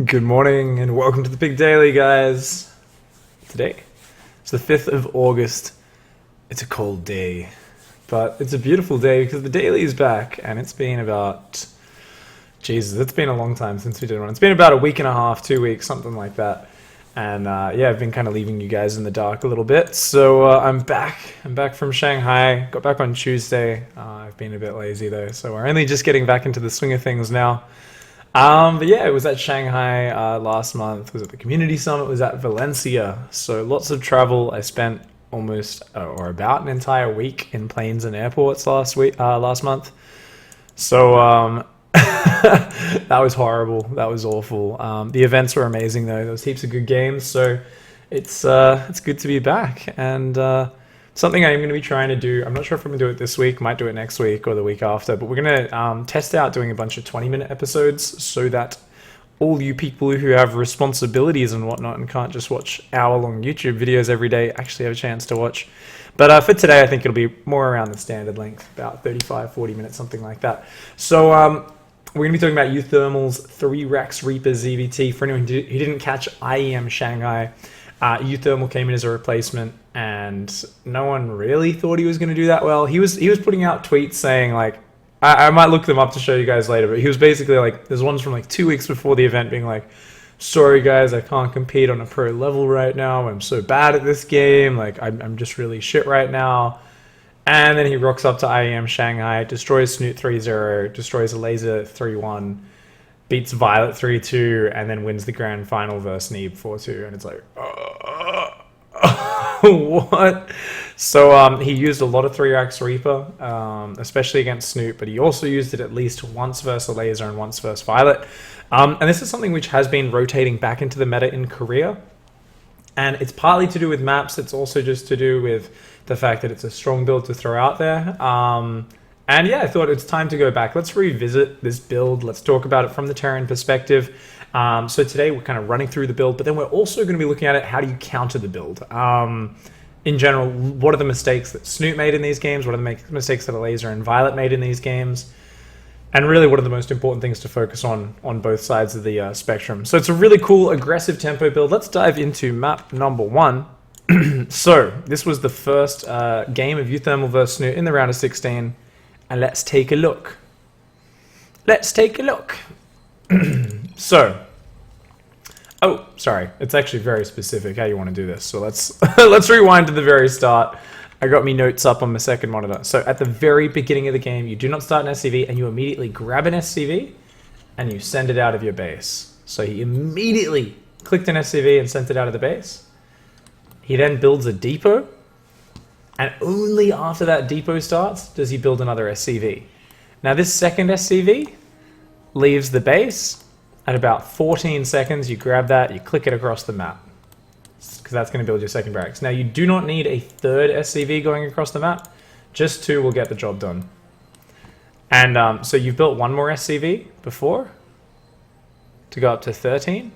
Good morning and welcome to the PiG Daily, guys. Today, it's the 5th of August. It's a cold day, but it's a beautiful day because the daily is back and it's been about... Jesus, it's been a long time since we did one. It's been about a week and a half, 2 weeks, something like that. And yeah, I've been kind of leaving you guys in the dark a little bit. So I'm back. I'm back from Shanghai. Got back on Tuesday. I've been a bit lazy though, so we're only just getting back into the swing of things now. But yeah, it was at Shanghai last month. It was at the Community Summit. It was at Valencia. So lots of travel. I spent almost or about an entire week in planes and airports last month. So that was horrible. That was awful. The events were amazing though. There was heaps of good games. So it's good to be back. And something I'm going to be trying to do, I'm not sure if I'm going to do it this week, might do it next week or the week after, but we're going to test out doing a bunch of 20-minute episodes so that all you people who have responsibilities and whatnot and can't just watch hour-long YouTube videos every day actually have a chance to watch. But for today, I think it'll be more around the standard length, about 35, 40 minutes, something like that. So we're going to be talking about uThermal's 3 Rax Reapers EVT. For anyone who didn't catch IEM Shanghai, uThermal came in as a replacement, and no one really thought he was going to do that well. He was putting out tweets saying, like, I might look them up to show you guys later, but he was basically like, there's ones from like 2 weeks before the event being like, sorry guys, I can't compete on a pro level right now. I'm so bad at this game. Like, I'm just really shit right now. And then he rocks up to IEM Shanghai, destroys Snute 3-0, destroys a laser 3-1, beats Violet 3-2, and then wins the grand final versus Neeb 4-2. And it's like, what? So he used a lot of 3 Rax Reaper, especially against Snute, but he also used it at least once versus a laser and once versus Violet. And this is something which has been rotating back into the meta in Korea. And it's partly to do with maps. It's also just to do with the fact that it's a strong build to throw out there. And yeah, I thought it's time to go back. Let's revisit this build. Let's talk about it from the Terran perspective. So today we're kind of running through the build, but then we're also going to be looking at it. How do you counter the build? In general, what are the mistakes that Snute made in these games? What are the mistakes that a laser and Violet made in these games? And really, what are the most important things to focus on both sides of the spectrum? So it's a really cool, aggressive tempo build. Let's dive into map number 1. So this was the first game of uThermal versus Snute in the round of 16. And let's take a look. Let's take a look. So, oh, sorry. It's actually very specific how you want to do this. So let's let's rewind to the very start. I got me notes up on my second monitor. So at the very beginning of the game, you do not start an SCV and you immediately grab an SCV and you send it out of your base. So he immediately clicked an SCV and sent it out of the base. He then builds a depot. And only after that depot starts does he build another SCV. Now this second SCV leaves the base at about 14 seconds. You grab that, you click it across the map, because that's going to build your second barracks. Now you do not need a third SCV going across the map. Just 2 will get the job done. And so you've built 1 more SCV before to go up to 13.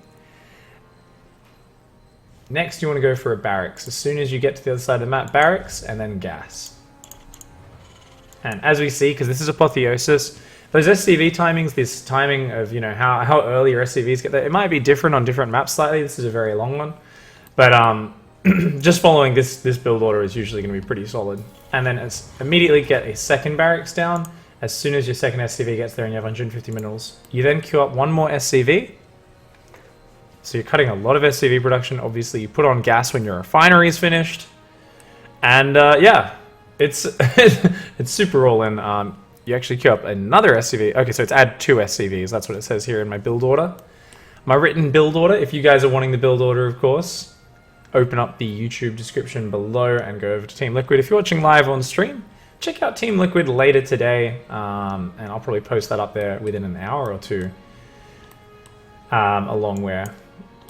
Next, you want to go for a barracks. As soon as you get to the other side of the map, barracks, and then gas. And as we see, because this is Apotheosis, those SCV timings, this timing of, you know, how early your SCVs get there, it might be different on different maps slightly. This is a very long one. But just following this build order is usually going to be pretty solid. And then immediately get a second barracks down. As soon as your second SCV gets there and you have 150 minerals, you then queue up 1 more SCV. So you're cutting a lot of SCV production. Obviously, you put on gas when your refinery is finished. And yeah, it's it's super all in. You actually queue up another SCV. Okay, so it's add 2 SCVs. That's what it says here in my build order. My written build order, if you guys are wanting the build order, of course, open up the YouTube description below and go over to Team Liquid. If you're watching live on stream, check out Team Liquid later today. And I'll probably post that up there within an hour or 2. Along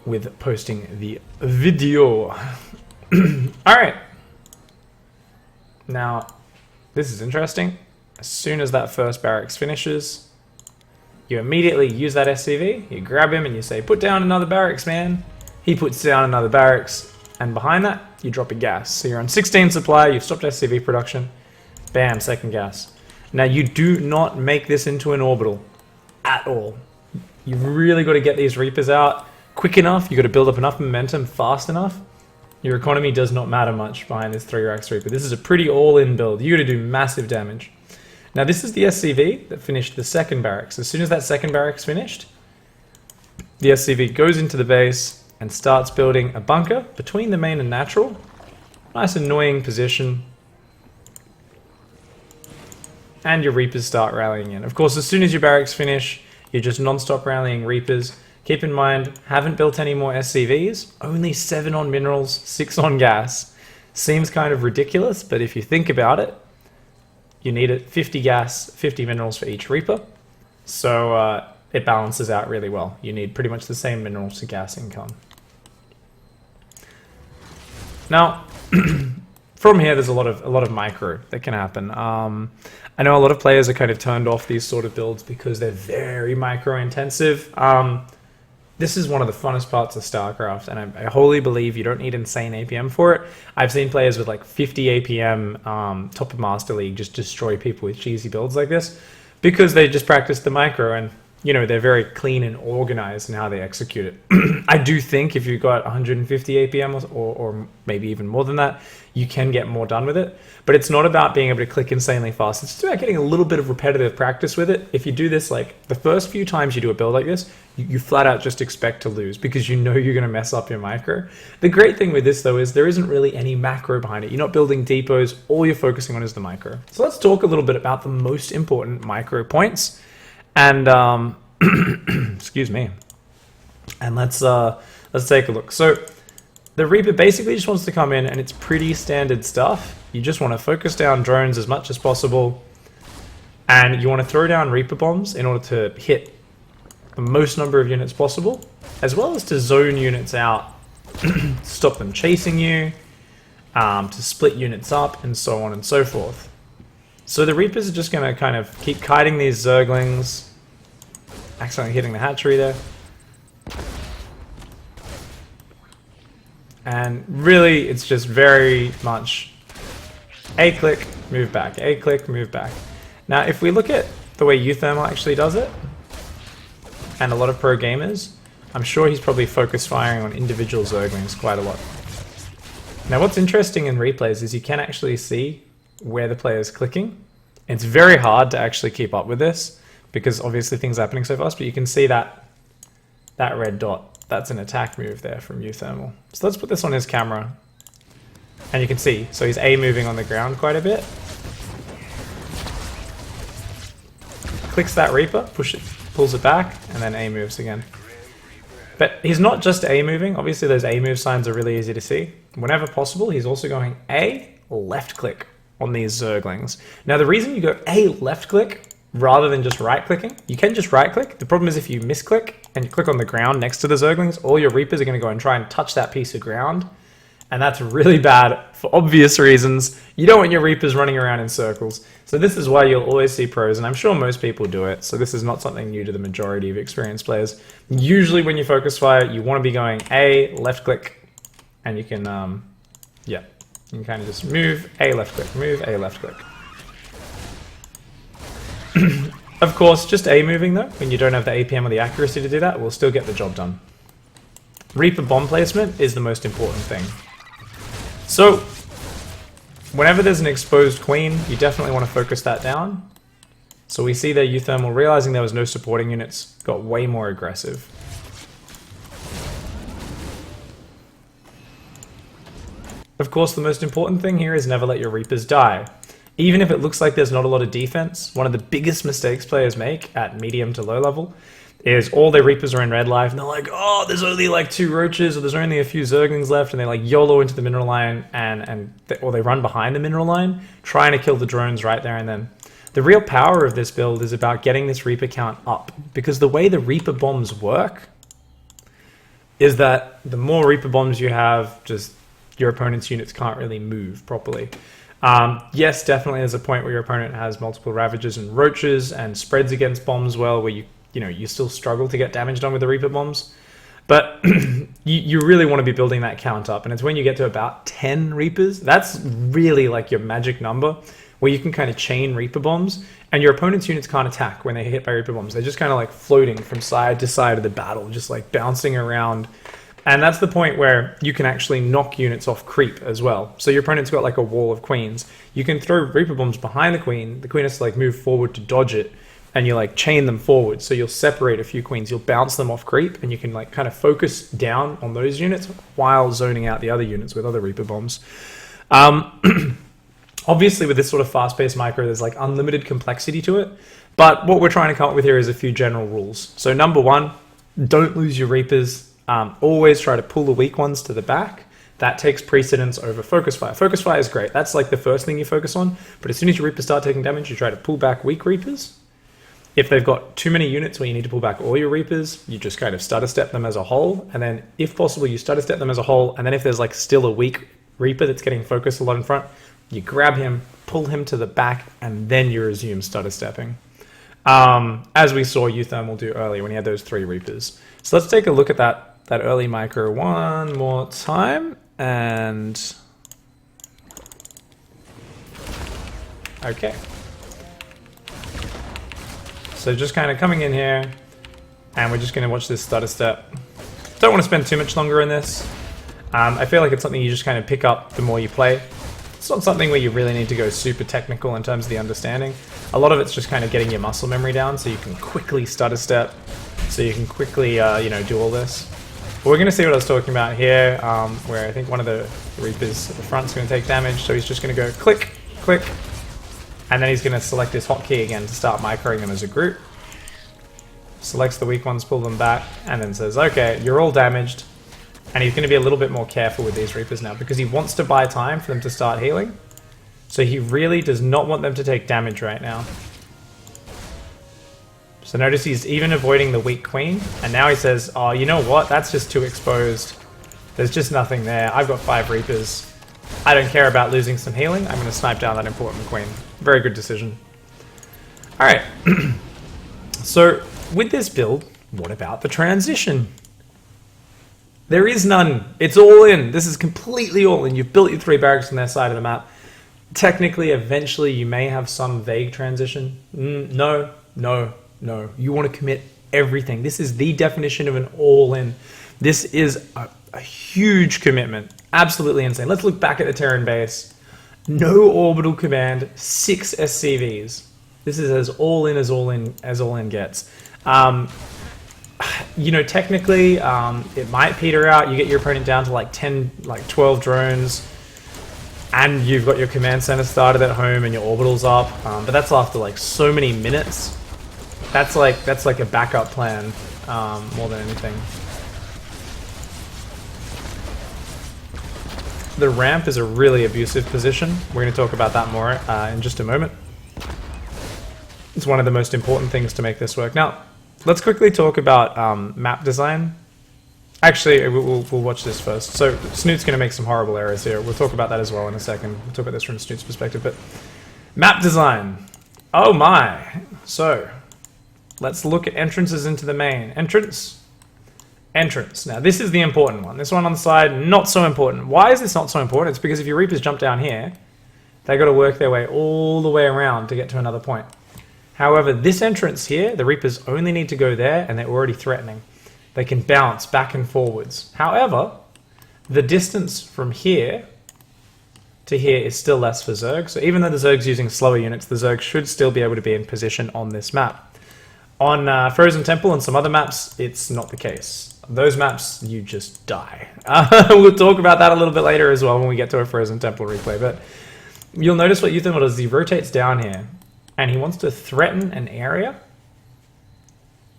with posting the video. Alright. Now, this is interesting. As soon as that first barracks finishes, you immediately use that SCV, you grab him and you say, put down another barracks, man. He puts down another barracks, and behind that, you drop a gas. So you're on 16 supply, you've stopped SCV production, bam, second gas. Now you do not make this into an orbital at all. You've really got to get these Reapers out quick enough. You've got to build up enough momentum fast enough. Your economy does not matter much behind this 3 Rax Reaper. This is a pretty all-in build. You're going to do massive damage. Now this is the SCV that finished the second barracks. As soon as that second barracks finished, the SCV goes into the base and starts building a bunker between the main and natural. Nice annoying position. And your Reapers start rallying in. Of course, as soon as your barracks finish, you're just non-stop rallying Reapers. Keep in mind, haven't built any more SCVs. Only 7 on minerals, 6 on gas. Seems kind of ridiculous, but if you think about it, you need it 50 gas, 50 minerals for each Reaper. So it balances out really well. You need pretty much the same minerals to gas income. Now, from here, there's a lot of micro that can happen. I know a lot of players are kind of turned off these sort of builds because they're very micro intensive. This is one of the funnest parts of StarCraft, and I wholly believe you don't need insane APM for it. I've seen players with like 50 APM top of Master League just destroy people with cheesy builds like this because they just practice the micro, and you know, they're very clean and organized in how they execute it. I do think if you've got 150 APM or maybe even more than that, you can get more done with it. But it's not about being able to click insanely fast. It's just about getting a little bit of repetitive practice with it. If you do this, like the first few times you do a build like this, you flat out just expect to lose because you know you're going to mess up your micro. The great thing with this though is there isn't really any macro behind it. You're not building depots. All you're focusing on is the micro. So let's talk a little bit about the most important micro points. And excuse me. And let's take a look. So the Reaper basically just wants to come in, and it's pretty standard stuff. You just want to focus down drones as much as possible, and you want to throw down Reaper bombs in order to hit the most number of units possible, as well as to zone units out, stop them chasing you, to split units up, and so on and so forth. So the Reapers are just going to kind of keep kiting these Zerglings, accidentally hitting the hatchery there. And really, it's just very much A click, move back, A click, move back. Now, if we look at the way uThermal actually does it, and a lot of pro gamers, I'm sure he's probably focus firing on individual Zerglings quite a lot. Now, what's interesting in replays is you can actually see where the player is clicking. It's very hard to actually keep up with this because obviously things are happening so fast, but you can see that red dot. That's an attack move there from uThermal. So let's put this on his camera. And you can see, so he's A moving on the ground quite a bit. Clicks that Reaper, pulls it back, and then A moves again. But he's not just A moving. Obviously those A move signs are really easy to see. Whenever possible, he's also going A, left click on these Zerglings. Now the reason you go A, left click, rather than just right clicking, you can just right click. The problem is if you misclick and you click on the ground next to the Zerglings, all your Reapers are going to go and try and touch that piece of ground. And that's really bad for obvious reasons. You don't want your Reapers running around in circles. So this is why you'll always see pros, and I'm sure most people do it. So this is not something new to the majority of experienced players. Usually when you focus fire, you want to be going A, left click, and you can, yeah, you can kind of just move, A, left click, move, A, left click. Of course, just A moving though, when you don't have the APM or the accuracy to do that, will still get the job done. Reaper bomb placement is the most important thing. So, whenever there's an exposed queen, you definitely want to focus that down. So we see there uThermal, realizing there was no supporting units, got way more aggressive. Of course, the most important thing here is never let your Reapers die. Even if it looks like there's not a lot of defense, one of the biggest mistakes players make at medium to low level is all their Reapers are in red life, and they're like, oh, there's only like 2 roaches, or there's only a few Zerglings left, and they like YOLO into the mineral line, or they run behind the mineral line, trying to kill the drones right there and then. The real power of this build is about getting this Reaper count up, because the way the Reaper bombs work is that the more Reaper bombs you have, just your opponent's units can't really move properly. Yes, definitely there's a point where your opponent has multiple Ravagers and Roaches and spreads against bombs well, where you still struggle to get damage done with the Reaper bombs. But you really want to be building that count up, and it's when you get to about 10 Reapers, that's really like your magic number, where you can kind of chain Reaper bombs, and your opponent's units can't attack when they hit by Reaper bombs. They're just kind of like floating from side to side of the battle, just like bouncing around. And that's the point where you can actually knock units off creep as well. So your opponent's got like a wall of queens. You can throw Reaper bombs behind the queen has to like move forward to dodge it, and you like chain them forward. So you'll separate a few queens, you'll bounce them off creep, and you can like kind of focus down on those units while zoning out the other units with other Reaper bombs. Obviously with this sort of fast-paced micro, there's like unlimited complexity to it, but what we're trying to come up with here is a few general rules. So number one, don't lose your Reapers. Always try to pull the weak ones to the back. That takes precedence over focus fire. Focus fire is great. That's like the first thing you focus on. But as soon as your Reapers start taking damage, you try to pull back weak Reapers. If they've got too many units where you need to pull back all your Reapers, you just kind of stutter step them as a whole. And then if possible, you stutter step them as a whole. And then if there's like still a weak Reaper that's getting focused a lot in front, you grab him, pull him to the back, and then you resume stutter stepping. As we saw uThermal do earlier when he had those 3 Reapers. So let's take a look at that early micro one more time, and okay. So just kind of coming in here, and we're just going to watch this stutter step. Don't want to spend too much longer in this. I feel like it's something you just kind of pick up the more you play. It's not something where you really need to go super technical in terms of the understanding. A lot of it's just kind of getting your muscle memory down so you can quickly stutter step, so you can quickly do all this. But we're going to see what I was talking about here, where I think one of the Reapers at the front is going to take damage, so he's just going to go click, click, and then he's going to select his hotkey again to start microing them as a group. Selects the weak ones, pull them back, and then says, okay, you're all damaged. And he's going to be a little bit more careful with these Reapers now, because he wants to buy time for them to start healing. So he really does not want them to take damage right now. So notice he's even avoiding the weak queen, and now he says, oh, you know what, that's just too exposed. There's just nothing there. I've got 5 Reapers. I don't care about losing some healing. I'm going to snipe down that important queen. Very good decision. Alright, so with this build, what about the transition? There is none. It's all in. This is completely all in. You've built your 3 barracks on their side of the map. Technically, eventually, you may have some vague transition. No. You want to commit everything. This is the definition of an all-in. This is a huge commitment. Absolutely insane. Let's look back at the Terran base. No orbital command, 6 SCVs. This is as all-in as all-in gets. Technically, it might peter out. You get your opponent down to like 10, like 12 drones, and you've got your command center started at home and your orbital's up. But that's after like so many minutes. That's like a backup plan more than anything. The ramp is a really abusive position. We're going to talk about that more in just a moment. It's one of the most important things to make this work. Now, let's quickly talk about map design. Actually, we'll watch this first. So Snute's going to make some horrible errors here. We'll talk about that as well in a second. We'll talk about this from Snute's perspective. But map design. Oh my. So let's look at entrances into the main. Entrance. Now, this is the important one. This one on the side, not so important. Why is this not so important? It's because if your Reapers jump down here, they got to work their way all the way around to get to another point. However, this entrance here, the Reapers only need to go there, and they're already threatening. They can bounce back and forwards. However, the distance from here to here is still less for Zerg. So even though the Zerg's using slower units, the Zerg should still be able to be in position on this map. On Frozen Temple and some other maps, it's not the case. Those maps, you just die. We'll talk about that a little bit later as well when we get to a Frozen Temple replay. But you'll notice what uThermal does. He rotates down here, and he wants to threaten an area,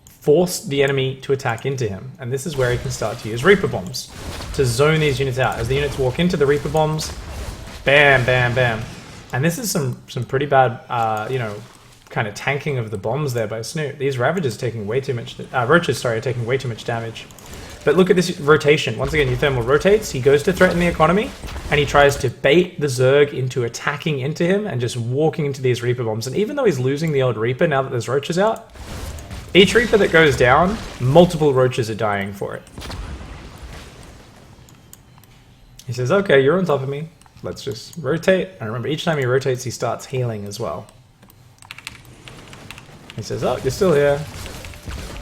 force the enemy to attack into him. And this is where he can start to use Reaper Bombs to zone these units out. As the units walk into the Reaper Bombs, bam, bam, bam. And this is some pretty bad, kind of tanking of the bombs there by Snute. These Ravagers taking way too much, Roaches, sorry, are taking way too much damage. But look at this rotation. Once again, uThermal rotates, he goes to threaten the economy, and he tries to bait the Zerg into attacking into him and just walking into these Reaper Bombs. And even though he's losing the old Reaper now that there's Roaches out, each Reaper that goes down, multiple Roaches are dying for it. He says, okay, you're on top of me. let's just rotate. And remember, each time he rotates, he starts healing as well. He says, oh, you're still here.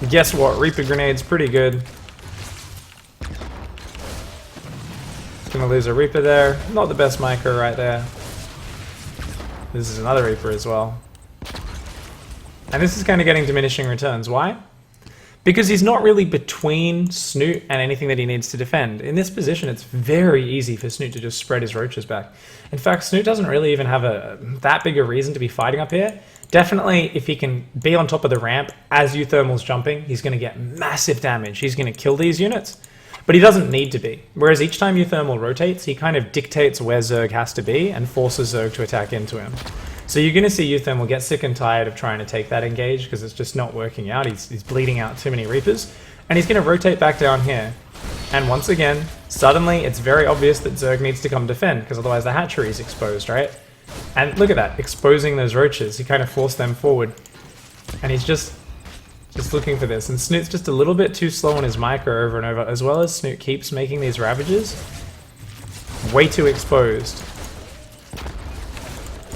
Guess what? Reaper Grenade's pretty good. Gonna lose a Reaper there. Not the best micro right there. This is another Reaper as well. And this is kind of getting diminishing returns. Why? Because he's not really between Snute and anything that he needs to defend. In this position, it's very easy for Snute to just spread his roaches back. In fact, Snute doesn't really even have that big a reason to be fighting up here. Definitely, if he can be on top of the ramp as uThermal's jumping, he's going to get massive damage. He's going to kill these units, but he doesn't need to be. Whereas each time uThermal rotates, he kind of dictates where Zerg has to be and forces Zerg to attack into him. So you're going to see uThermal get sick and tired of trying to take that engage because it's just not working out. He's bleeding out too many Reapers. And he's going to rotate back down here. And once again, suddenly it's very obvious that Zerg needs to come defend because otherwise the hatchery is exposed, right? And look at that, exposing those roaches. He kind of forced them forward. And he's just looking for this. And Snute's just a little bit too slow on his micro over and over, as well as Snute keeps making these ravages way too exposed.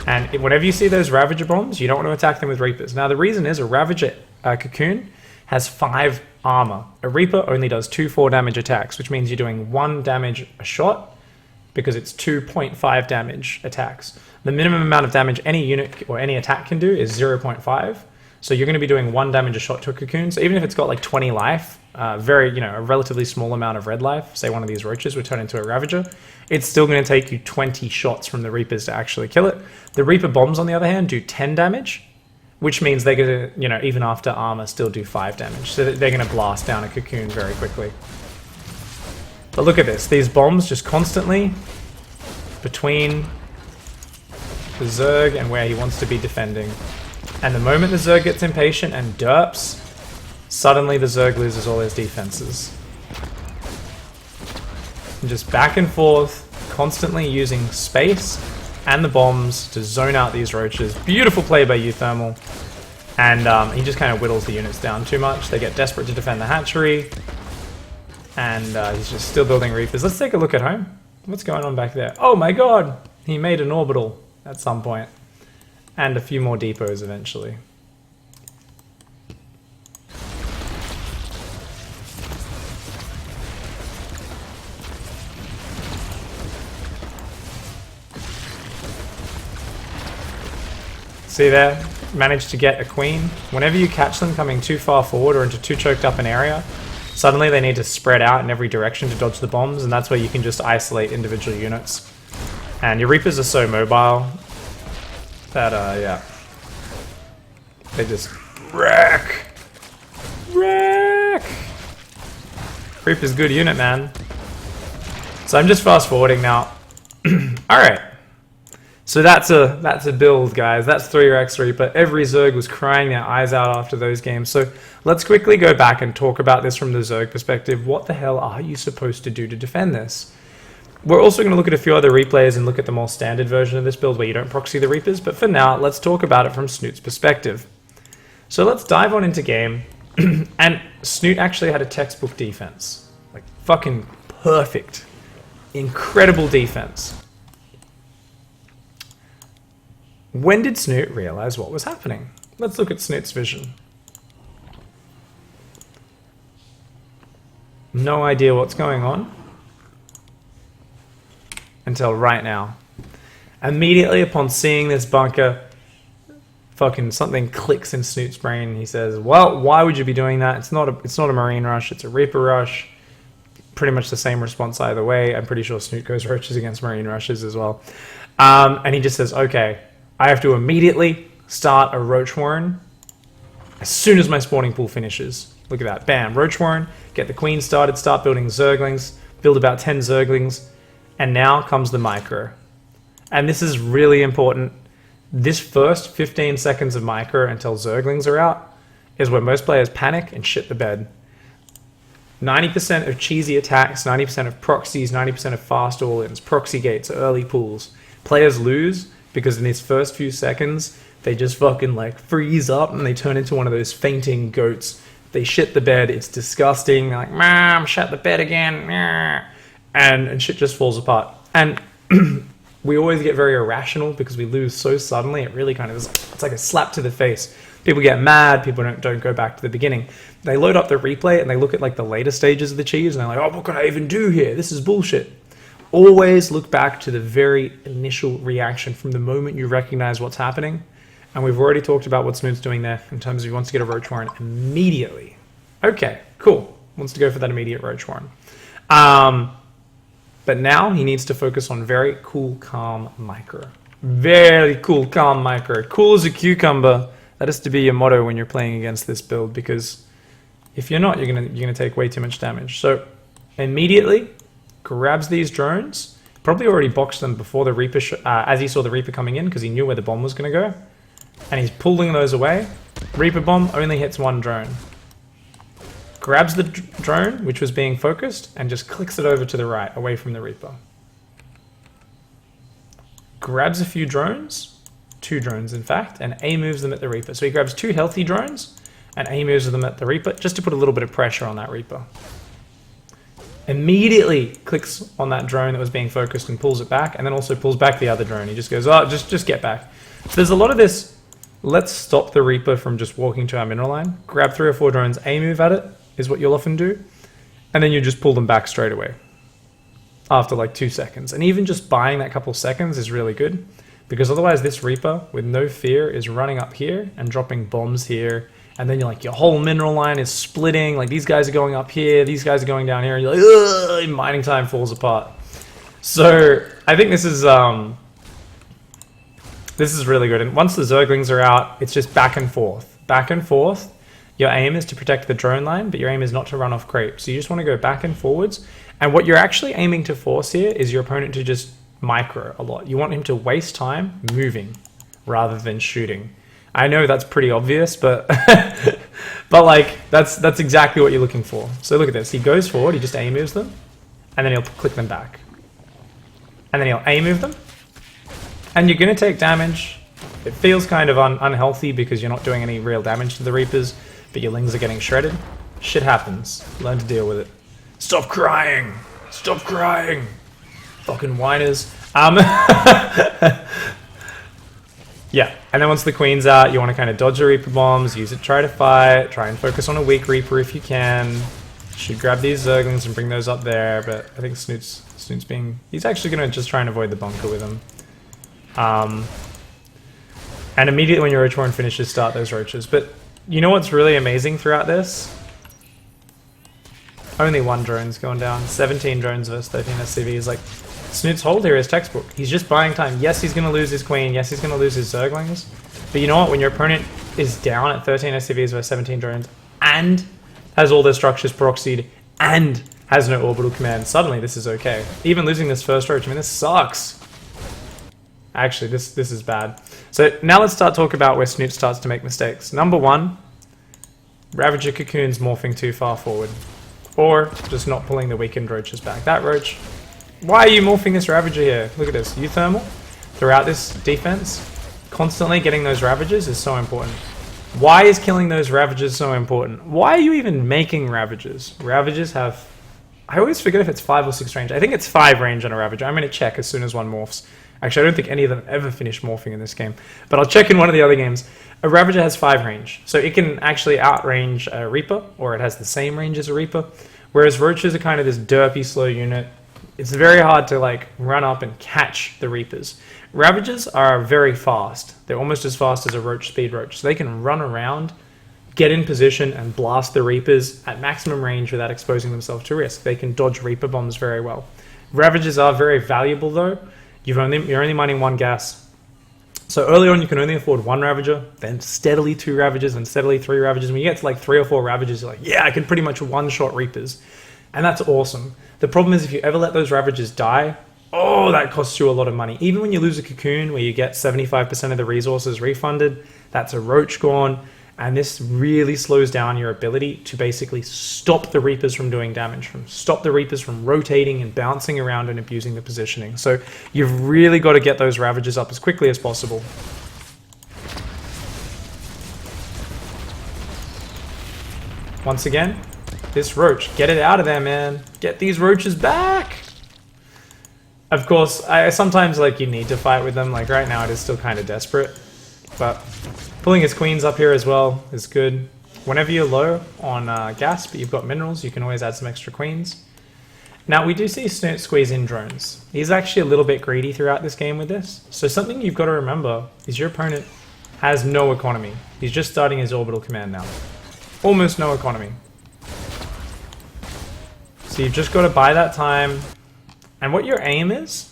And whenever you see those Ravager bombs, you don't want to attack them with Reapers. Now the reason is a Ravager cocoon has 5 armor. A Reaper only does 2 4 damage attacks, which means you're doing 1 damage a shot because it's 2.5 damage attacks. The minimum amount of damage any unit or any attack can do is 0.5. So you're going to be doing 1 damage a shot to a cocoon. So even if it's got like 20 life, a relatively small amount of red life, say one of these roaches would turn into a Ravager, it's still going to take you 20 shots from the Reapers to actually kill it. The Reaper bombs, on the other hand, do 10 damage, which means they're going to, even after armor, still do 5 damage. So they're going to blast down a cocoon very quickly. But look at this. These bombs just constantly between the Zerg and where he wants to be defending. And the moment the Zerg gets impatient and derps, suddenly the Zerg loses all his defenses. And just back and forth, constantly using space and the bombs to zone out these roaches. Beautiful play by uThermal. And he just kind of whittles the units down too much. They get desperate to defend the hatchery. And he's just still building Reapers. Let's take a look at home. What's going on back there? Oh my god! He made an orbital at some point. And a few more depots eventually. See there? Managed to get a queen. Whenever you catch them coming too far forward or into too choked up an area, suddenly they need to spread out in every direction to dodge the bombs, and that's where you can just isolate individual units. And your Reapers are so mobile that, yeah. They just wreck! Reaper's good unit, man. So I'm just fast forwarding now. Alright. So that's a build, guys. That's 3 Rax Reaper. Every Zerg was crying their eyes out after those games. So let's quickly go back and talk about this from the Zerg perspective. What the hell are you supposed to do to defend this? We're also going to look at a few other replays and look at the more standard version of this build where you don't proxy the Reapers. But for now, let's talk about it from Snute's perspective. So let's dive on into game. And Snute actually had a textbook defense. Like, fucking perfect. Incredible defense. When did Snute realize what was happening? Let's look at Snute's vision. No idea what's going on until right now. Immediately upon seeing this bunker, fucking something clicks in Snute's brain. He says, well, why would you be doing that? It's not a Marine rush, it's a Reaper rush. Pretty much the same response either way. I'm pretty sure Snute goes roaches against Marine rushes as well. And he just says, okay, I have to immediately start a Roach Warren as soon as my spawning pool finishes. Look at that. Bam. Roach Warren. Get the queen started. Start building Zerglings. Build about 10 Zerglings. And now comes the micro. And this is really important. This first 15 seconds of micro until Zerglings are out is where most players panic and shit the bed. 90% of cheesy attacks, 90% of proxies, 90% of fast all-ins, proxy gates, early pools. Players lose because in these first few seconds, they just fucking like freeze up and they turn into one of those fainting goats. They shit the bed. It's disgusting. Like, Mom, shut the bed again. And shit just falls apart. And we always get very irrational because we lose so suddenly. It really kind of is, it's like a slap to the face. People get mad, people don't go back to the beginning. They load up the replay and they look at like the later stages of the cheese and they're like, oh, what can I even do here? This is bullshit. Always look back to the very initial reaction from the moment you recognize what's happening. And we've already talked about what Snoot's doing there in terms of he wants to get a roach warren immediately. Okay, cool. Wants to go for that immediate roach warren. But now he needs to focus on very cool, calm micro. Very cool, calm micro. Cool as a cucumber. That is to be your motto when you're playing against this build, because if you're not, you're gonna take way too much damage. So immediately grabs these drones. Probably already boxed them before the Reaper, as he saw the Reaper coming in, because he knew where the bomb was gonna go. And he's pulling those away. Reaper bomb only hits one drone. Grabs the drone, which was being focused, and just clicks it over to the right, away from the Reaper. Grabs a few drones, 2 drones in fact, and A moves them at the Reaper. So he grabs 2 healthy drones, and A moves them at the Reaper, just to put a little bit of pressure on that Reaper. Immediately clicks on that drone that was being focused and pulls it back, and then also pulls back the other drone. He just goes, oh, just get back. So there's a lot of this, let's stop the Reaper from just walking to our mineral line. Grab 3 or 4 drones, A move at it, is what you'll often do. And then you just pull them back straight away after like 2 seconds. And even just buying that couple seconds is really good, because otherwise this Reaper with no fear is running up here and dropping bombs here. And then you're like, your whole mineral line is splitting. Like these guys are going up here, these guys are going down here. And you're like, ugh, mining time falls apart. So I think this is really good. And once the Zerglings are out, it's just back and forth. Back and forth. Your aim is to protect the drone line, but your aim is not to run off creep. So you just want to go back and forwards. And what you're actually aiming to force here is your opponent to just micro a lot. You want him to waste time moving rather than shooting. I know that's pretty obvious, but but like that's exactly what you're looking for. So look at this. He goes forward, he just A moves them, and then he'll click them back. And then he'll A move them. And you're gonna take damage. It feels kind of unhealthy because you're not doing any real damage to the Reapers, but your lings are getting shredded. Shit happens. Learn to deal with it. Stop crying! Stop crying! Fucking whiners. Yeah, and then once the Queen's out, you want to kind of dodge the Reaper bombs, use it, try to fight, try and focus on a weak Reaper if you can. Should grab these Zerglings and bring those up there, but I think Snoot's being... He's actually going to just try and avoid the bunker with him. And immediately when your Roach Warren finishes, start those roaches. But you know what's really amazing throughout this? Only 1 drone's going down. 17 drones versus 13 SCVs. Like, Snoote's hold here is textbook. He's just buying time. Yes, he's going to lose his Queen. Yes, he's going to lose his Zerglings. But you know what? When your opponent is down at 13 SCVs versus 17 drones and has all their structures proxied and has no orbital command, suddenly this is okay. Even losing this first roach, I mean, this sucks. Actually, this is bad. So now let's start talking about where Snute starts to make mistakes. Number 1, Ravager Cocoon's morphing too far forward. Or just not pulling the weakened roaches back. That roach... Why are you morphing this Ravager here? Look at this. uThermal, throughout this defense, constantly getting those Ravagers is so important. Why is killing those Ravagers so important? Why are you even making Ravagers? Ravagers have... I always forget if it's 5 or 6 range. I think it's 5 range on a Ravager. I'm going to check as soon as one morphs. Actually, I don't think any of them ever finish morphing in this game. But I'll check in one of the other games. A Ravager has 5 range. So it can actually outrange a Reaper, or it has the same range as a Reaper. Whereas Roaches are kind of this derpy, slow unit. It's very hard to like run up and catch the Reapers. Ravagers are very fast. They're almost as fast as a Roach speed Roach. So they can run around, get in position, and blast the Reapers at maximum range without exposing themselves to risk. They can dodge Reaper bombs very well. Ravagers are very valuable though. You're only mining 1 gas. So early on you can only afford 1 Ravager, then steadily 2 Ravagers, and steadily 3 Ravagers. When you get to like 3 or 4 Ravagers, you're like, yeah, I can pretty much one-shot Reapers. And that's awesome. The problem is if you ever let those Ravagers die, oh, that costs you a lot of money. Even when you lose a Cocoon where you get 75% of the resources refunded, that's a Roach gone. And this really slows down your ability to basically stop the Reapers from doing damage, stop the Reapers from rotating and bouncing around and abusing the positioning. So you've really got to get those Ravagers up as quickly as possible. Once again, this Roach, get it out of there, man. Get these Roaches back. Of course, sometimes like you need to fight with them. Like right now, it is still kind of desperate, but pulling his queens up here as well is good. Whenever you're low on gas, but you've got minerals, you can always add some extra queens. Now we do see Snute squeeze in drones. He's actually a little bit greedy throughout this game with this. So something you've got to remember is your opponent has no economy. He's just starting his orbital command now. Almost no economy. So you've just got to buy that time. And what your aim is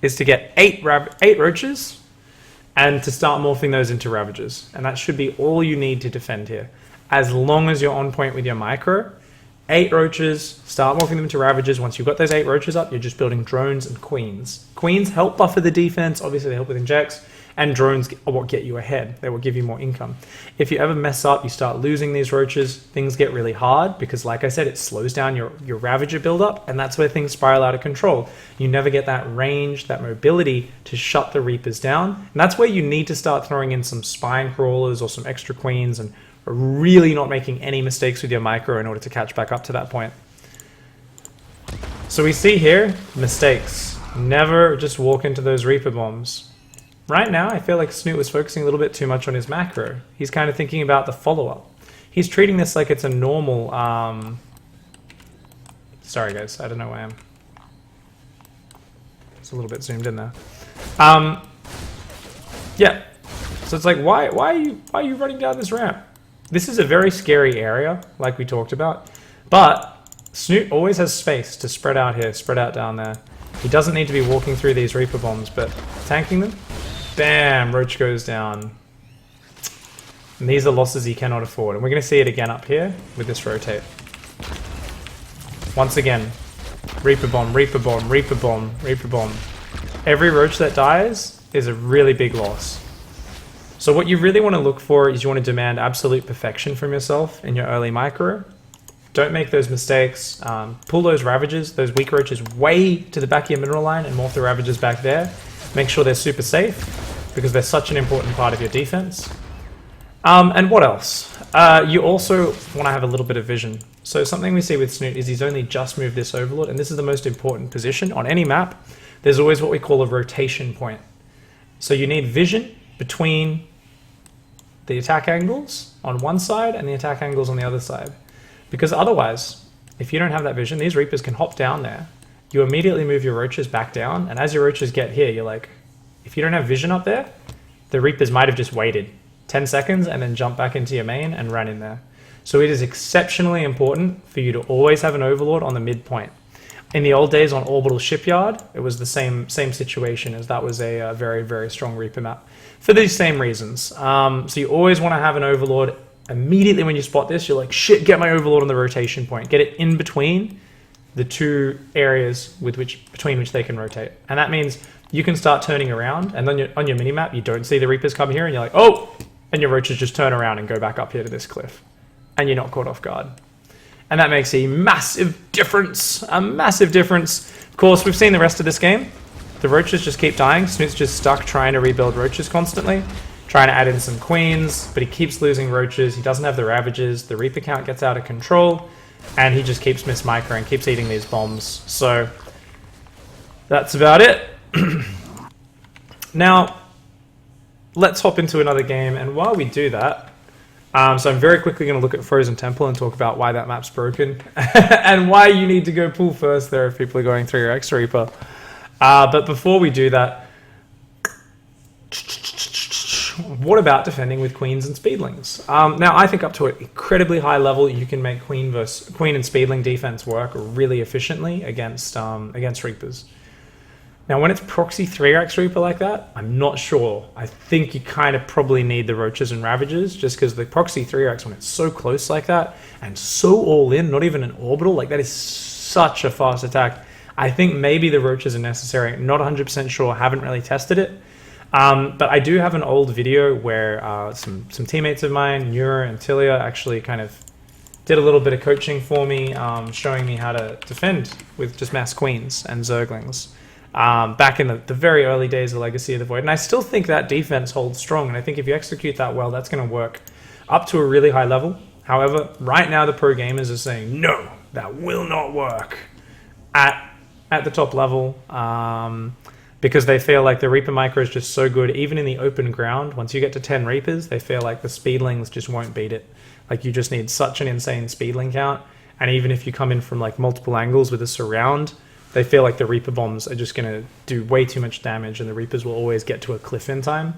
to get 8 roaches and to start morphing those into Ravagers. And that should be all you need to defend here. As long as you're on point with your micro, 8 roaches, start morphing them into Ravagers. Once you've got those 8 roaches up, you're just building drones and queens. Queens help buffer the defense, obviously they help with injects, and drones are what get you ahead. They will give you more income. If you ever mess up, you start losing these roaches, things get really hard because like I said, it slows down your Ravager buildup, and that's where things spiral out of control. You never get that range, that mobility to shut the Reapers down. And that's where you need to start throwing in some spine crawlers or some extra queens and really not making any mistakes with your micro in order to catch back up to that point. So we see here, mistakes. Never just walk into those Reaper bombs. Right now, I feel like Snute was focusing a little bit too much on his macro. He's kind of thinking about the follow-up. He's treating this like it's a normal... Sorry guys, I don't know where I am. It's a little bit zoomed in there. Yeah. So it's like, why are you running down this ramp? This is a very scary area, like we talked about. But Snute always has space to spread out here, spread out down there. He doesn't need to be walking through these Reaper bombs, but tanking them. Bam! Roach goes down. And these are losses he cannot afford. And we're going to see it again up here with this rotate. Once again. Reaper bomb, Reaper bomb, Reaper bomb, Reaper bomb. Every roach that dies is a really big loss. So what you really want to look for is you want to demand absolute perfection from yourself in your early micro. Don't make those mistakes. Pull those Ravagers, those weak roaches way to the back of your mineral line and morph the Ravagers back there. Make sure they're super safe because they're such an important part of your defense. And what else? You also want to have a little bit of vision. So something we see with Snute is he's only just moved this Overlord, and this is the most important position. On any map, there's always what we call a rotation point. So you need vision between the attack angles on one side and the attack angles on the other side. Because otherwise, if you don't have that vision, these Reapers can hop down there. You immediately move your roaches back down, and as your roaches get here, you're like, if you don't have vision up there, the Reapers might have just waited 10 seconds and then jump back into your main and run in there. So it is exceptionally important for you to always have an Overlord on the midpoint. In the old days on Orbital Shipyard, it was the same situation, as that was a very, very strong Reaper map. For these same reasons. So you always want to have an Overlord. Immediately when you spot this, you're like, shit, get my Overlord on the rotation point. Get it in between the two areas between which they can rotate. And that means you can start turning around, and then on your minimap, you don't see the Reapers come here, and you're like, oh! And your roaches just turn around and go back up here to this cliff. And you're not caught off guard. And that makes a massive difference. A massive difference. Of course, we've seen the rest of this game. The roaches just keep dying. Snoot's just stuck trying to rebuild roaches constantly. Trying to add in some queens, but he keeps losing roaches. He doesn't have the Ravagers. The Reaper count gets out of control. And he just keeps mismicro and keeps eating these bombs. So that's about it. Now, let's hop into another game. And while we do that, so I'm very quickly going to look at Frozen Temple and talk about why that map's broken and why you need to go pull first there if people are going through your Rax Reaper. But before we do that, what about defending with queens and speedlings? Now, I think up to an incredibly high level, you can make queen and speedling defense work really efficiently against Reapers. Now, when it's proxy 3 Rax Reaper like that, I'm not sure. I think you kind of probably need the roaches and Ravagers, just because the proxy 3 Rax, when it's so close like that and so all in, not even an orbital, like that is such a fast attack. I think maybe the roaches are necessary. Not 100% sure. Haven't really tested it. But I do have an old video where some teammates of mine, Nura and Tilia, actually kind of did a little bit of coaching for me, showing me how to defend with just mass queens and Zerglings back in the very early days of Legacy of the Void. And I still think that defense holds strong, and I think if you execute that well, that's going to work up to a really high level. However, right now the pro gamers are saying, no, that will not work at at the top level because they feel like the Reaper micro is just so good. Even in the open ground, once you get to 10 Reapers, they feel like the speedlings just won't beat it. Like, you just need such an insane speedling count. And even if you come in from like multiple angles with a surround, they feel like the Reaper bombs are just going to do way too much damage, and the Reapers will always get to a cliff in time.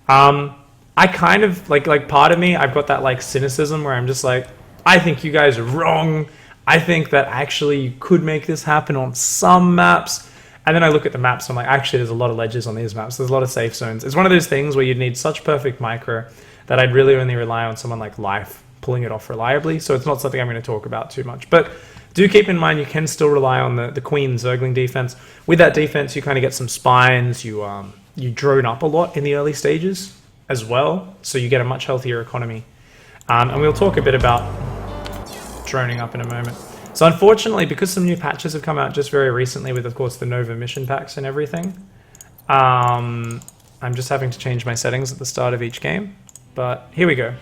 I kind of, like part of me, I've got that like cynicism where I'm just like, I think you guys are wrong. I think that actually you could make this happen on some maps. And then I look at the maps and I'm like, actually, there's a lot of ledges on these maps. There's a lot of safe zones. It's one of those things where you'd need such perfect micro that I'd really only rely on someone like Life pulling it off reliably. So it's not something I'm going to talk about too much. But do keep in mind you can still rely on the Queen Zergling defense. With that defense, you kind of get some spines. You drone up a lot in the early stages as well. So you get a much healthier economy. And we'll talk a bit about droning up in a moment. So unfortunately, because some new patches have come out just very recently with, of course, the Nova mission packs and everything, I'm just having to change my settings at the start of each game. But here we go.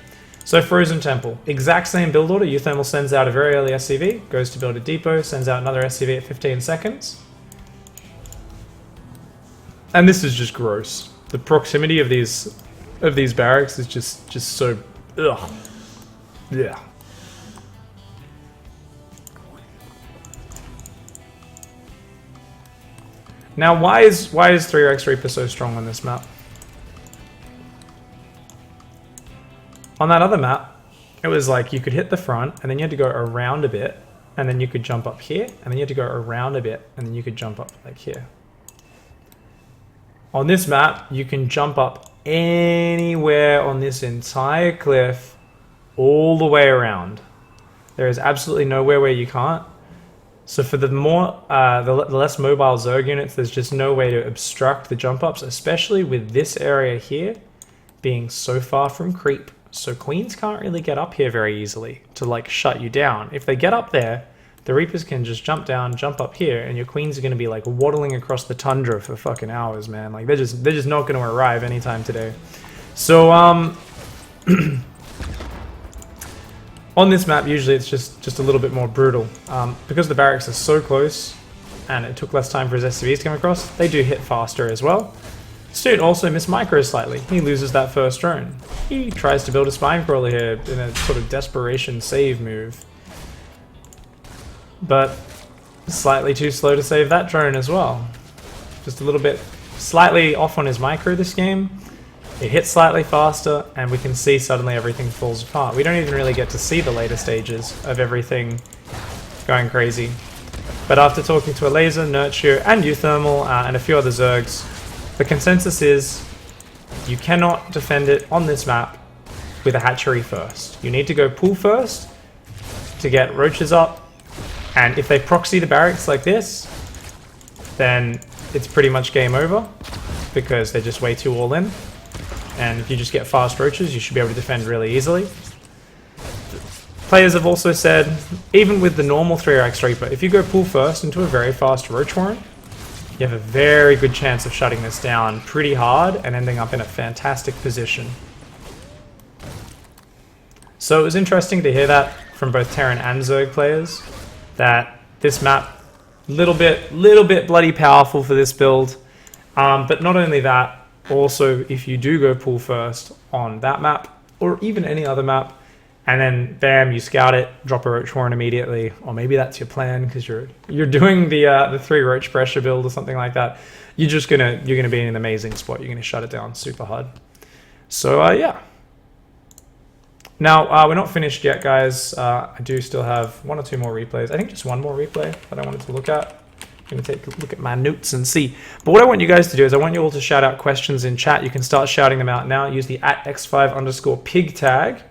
So Frozen Temple, exact same build order. uThermal sends out a very early SCV, goes to build a depot, sends out another SCV at 15 seconds. And this is just gross. The proximity of these barracks is just so, ugh. Yeah. Now, why is 3 Rax Reapers so strong on this map? On that other map, it was like you could hit the front, and then you had to go around a bit, and then you could jump up here, and then you had to go around a bit, and then you could jump up like here. On this map, you can jump up anywhere on this entire cliff, all the way around. There is absolutely nowhere where you can't. So for the less mobile Zerg units, there's just no way to obstruct the jump ups, especially with this area here being so far from creep. So Queens can't really get up here very easily to like shut you down. If they get up there, the Reapers can just jump down, jump up here, and your Queens are going to be like waddling across the tundra for fucking hours, man. Like they're just not going to arrive anytime today. So on this map, usually it's just a little bit more brutal. Because the barracks are so close, and it took less time for his SCVs to come across, they do hit faster as well. Snute also missed micro slightly. He loses that first drone. He tries to build a spine crawler here in a sort of desperation save move. But slightly too slow to save that drone as well. Just a little bit slightly off on his micro this game. It hits slightly faster, and we can see suddenly everything falls apart. We don't even really get to see the later stages of everything going crazy. But after talking to a laser, Nurture, and uThermal, and a few other Zergs, the consensus is you cannot defend it on this map with a hatchery first. You need to go pool first to get roaches up, and if they proxy the barracks like this, then it's pretty much game over because they're just way too all in. And if you just get fast roaches, you should be able to defend really easily. Players have also said, even with the normal 3 Rax Reaper, if you go pool first into a very fast roach warren, you have a very good chance of shutting this down pretty hard and ending up in a fantastic position. So it was interesting to hear that from both Terran and Zerg players, that this map, little bit bloody powerful for this build. But not only that, also if you do go pool first on that map, or even any other map, and then bam, you scout it, drop a roach warren immediately, or maybe that's your plan because you're doing the 3 roach pressure build or something like that. You're gonna be in an amazing spot. You're gonna shut it down super hard. So yeah. Now we're not finished yet, guys. I do still have 1 or 2 more replays. I think just 1 more replay that I wanted to look at. I'm gonna take a look at my notes and see. But what I want you guys to do is I want you all to shout out questions in chat. You can start shouting them out now. Use the @x5_pig tag.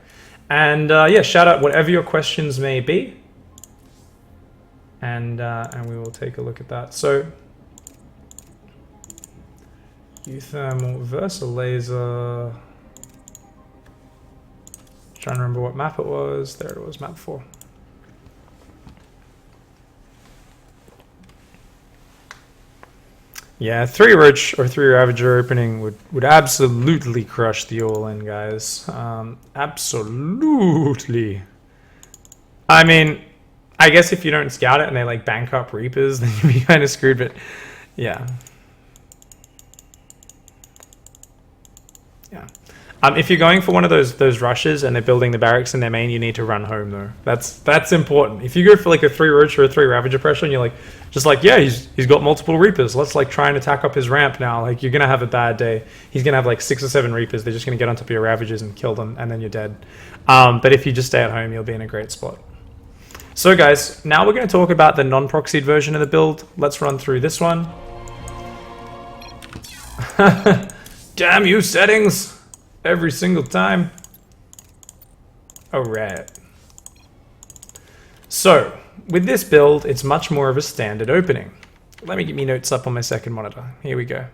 And yeah, shout out whatever your questions may be, and we will take a look at that. So, uThermal versus laser. Trying to remember what map it was. There it was, map 4. Yeah, 3 Roach or 3 Ravager opening would absolutely crush the all-in, guys. Absolutely. I mean, I guess if you don't scout it and they like bank up Reapers, then you'd be kind of screwed, but yeah. Yeah. If you're going for one of those rushes and they're building the barracks in their main, you need to run home though. That's important. If you go for like a 3 Roach or a 3 Ravager pressure and you're like, just like, yeah, he's got multiple Reapers, let's like try and attack up his ramp now, like you're gonna have a bad day. He's gonna have like 6 or 7 Reapers, they're just gonna get on top of your Ravagers and kill them, and then you're dead. But if you just stay at home, you'll be in a great spot. So guys, now we're gonna talk about the non-proxied version of the build. Let's run through this one. Damn you settings! Every single time. Alright. So, with this build, it's much more of a standard opening. Let me get my notes up on my second monitor. Here we go.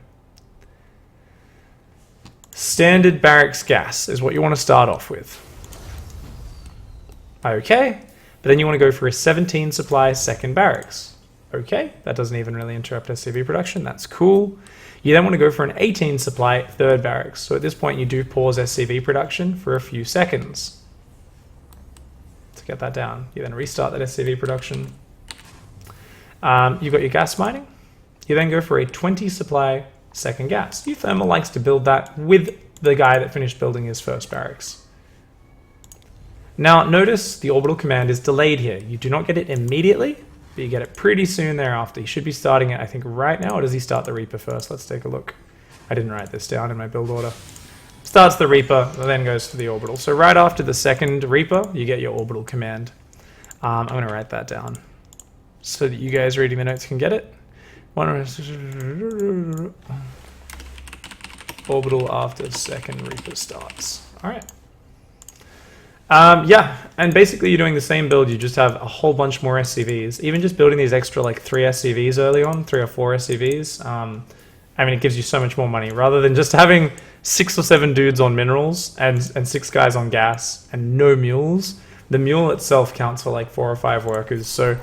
Standard barracks gas is what you want to start off with. Okay, but then you want to go for a 17 supply second barracks. Okay, that doesn't even really interrupt SCV production, that's cool. You then want to go for an 18 supply third barracks. So at this point you do pause SCV production for a few seconds. To get that down. You then restart that SCV production. You've got your gas mining. You then go for a 20 supply second gas. uThermal likes to build that with the guy that finished building his first barracks. Now notice the orbital command is delayed here. You do not get it immediately, but you get it pretty soon thereafter. You should be starting it, I think, right now, or does he start the Reaper first? Let's take a look. I didn't write this down in my build order. Starts the Reaper, then goes to the orbital. So right after the second Reaper, you get your orbital command. I'm going to write that down so that you guys reading the notes can get it. Orbital after second Reaper starts. All right. Yeah, and basically you're doing the same build, you just have a whole bunch more SCVs. Even just building these extra like 3 SCVs early on, 3 or 4 SCVs, I mean, it gives you so much more money. Rather than just having 6 or 7 dudes on minerals and 6 guys on gas and no mules, the mule itself counts for like 4 or 5 workers. So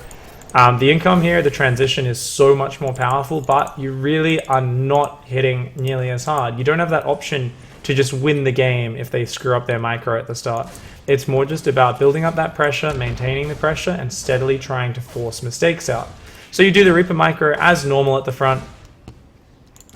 the income here, the transition is so much more powerful, but you really are not hitting nearly as hard. You don't have that option to just win the game if they screw up their micro at the start. It's more just about building up that pressure, maintaining the pressure, and steadily trying to force mistakes out. So you do the Reaper micro as normal at the front.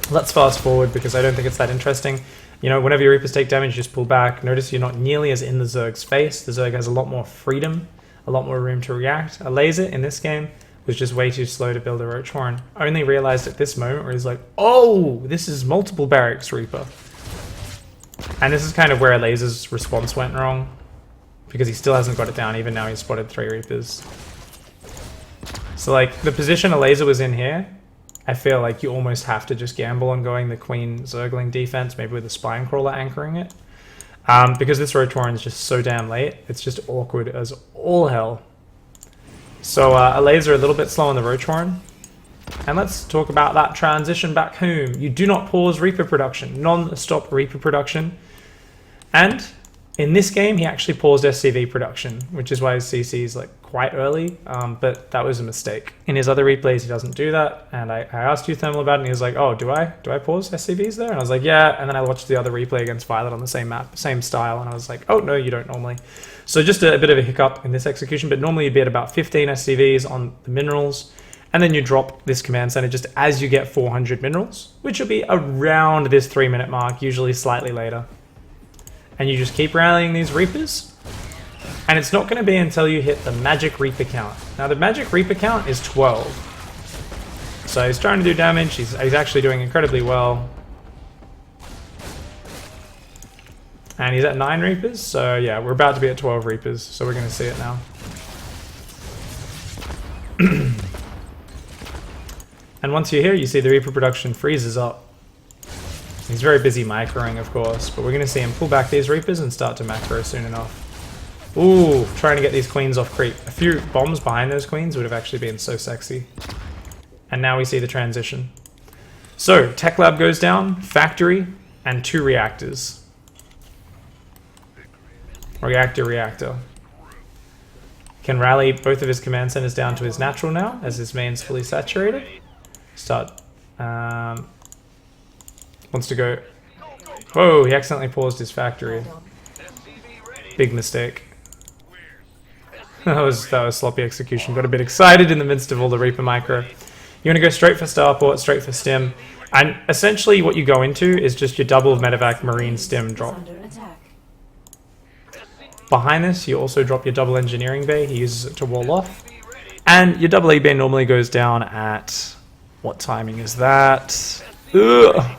Let's fast forward because I don't think it's that interesting. You know, whenever your Reapers take damage, just pull back. Notice you're not nearly as in the Zerg's face. The Zerg has a lot more freedom, a lot more room to react. A laser in this game was just way too slow to build a Roach Horn. I only realized at this moment where he's like, oh, this is multiple barracks Reaper. And this is kind of where a laser's response went wrong, because he still hasn't got it down, even now he's spotted 3 Reapers. So like, the position a laser was in here, I feel like you almost have to just gamble on going the Queen Zergling defense, maybe with a Spine Crawler anchoring it. Because this Roach Horn is just so damn late, it's just awkward as all hell. So a laser a little bit slow on the Roach Horn. And let's talk about that transition back home. You do not pause Reaper production, non-stop Reaper production. And in this game, he actually paused SCV production, which is why his CC is like quite early, but that was a mistake. In his other replays, he doesn't do that, and I asked uThermal about it, and he was like, oh, do I pause SCVs there? And I was like, yeah, and then I watched the other replay against Violet on the same map, same style, and I was like, oh, no, you don't normally. So just a bit of a hiccup in this execution, but normally you'd be at about 15 SCVs on the minerals, and then you drop this command center just as you get 400 minerals, which will be around this 3-minute mark, usually slightly later. And you just keep rallying these Reapers, and it's not going to be until you hit the magic Reaper count. Now the magic Reaper count is 12. So he's trying to do damage, he's actually doing incredibly well. And he's at 9 Reapers, so yeah, we're about to be at 12 Reapers, so we're going to see it now. And once you're here, you see the Reaper production freezes up. He's very busy macroing, of course, but we're going to see him pull back these Reapers and start to macro soon enough. Ooh, trying to get these Queens off creep. A few bombs behind those Queens would have actually been so sexy. And now we see the transition. So, Tech Lab goes down, Factory, and 2 reactors. Reactor. Can rally both of his command centers down to his natural now, as his main's fully saturated. Start. Wants to go. Whoa, he accidentally paused his factory. Big mistake. That was sloppy execution. Got a bit excited in the midst of all the Reaper micro. You want to go straight for Starport, straight for Stim. And essentially what you go into is just your double medevac marine Stim drop. Behind this, you also drop your double engineering bay. He uses it to wall off. And your double E bay normally goes down at... What timing is that? Ugh.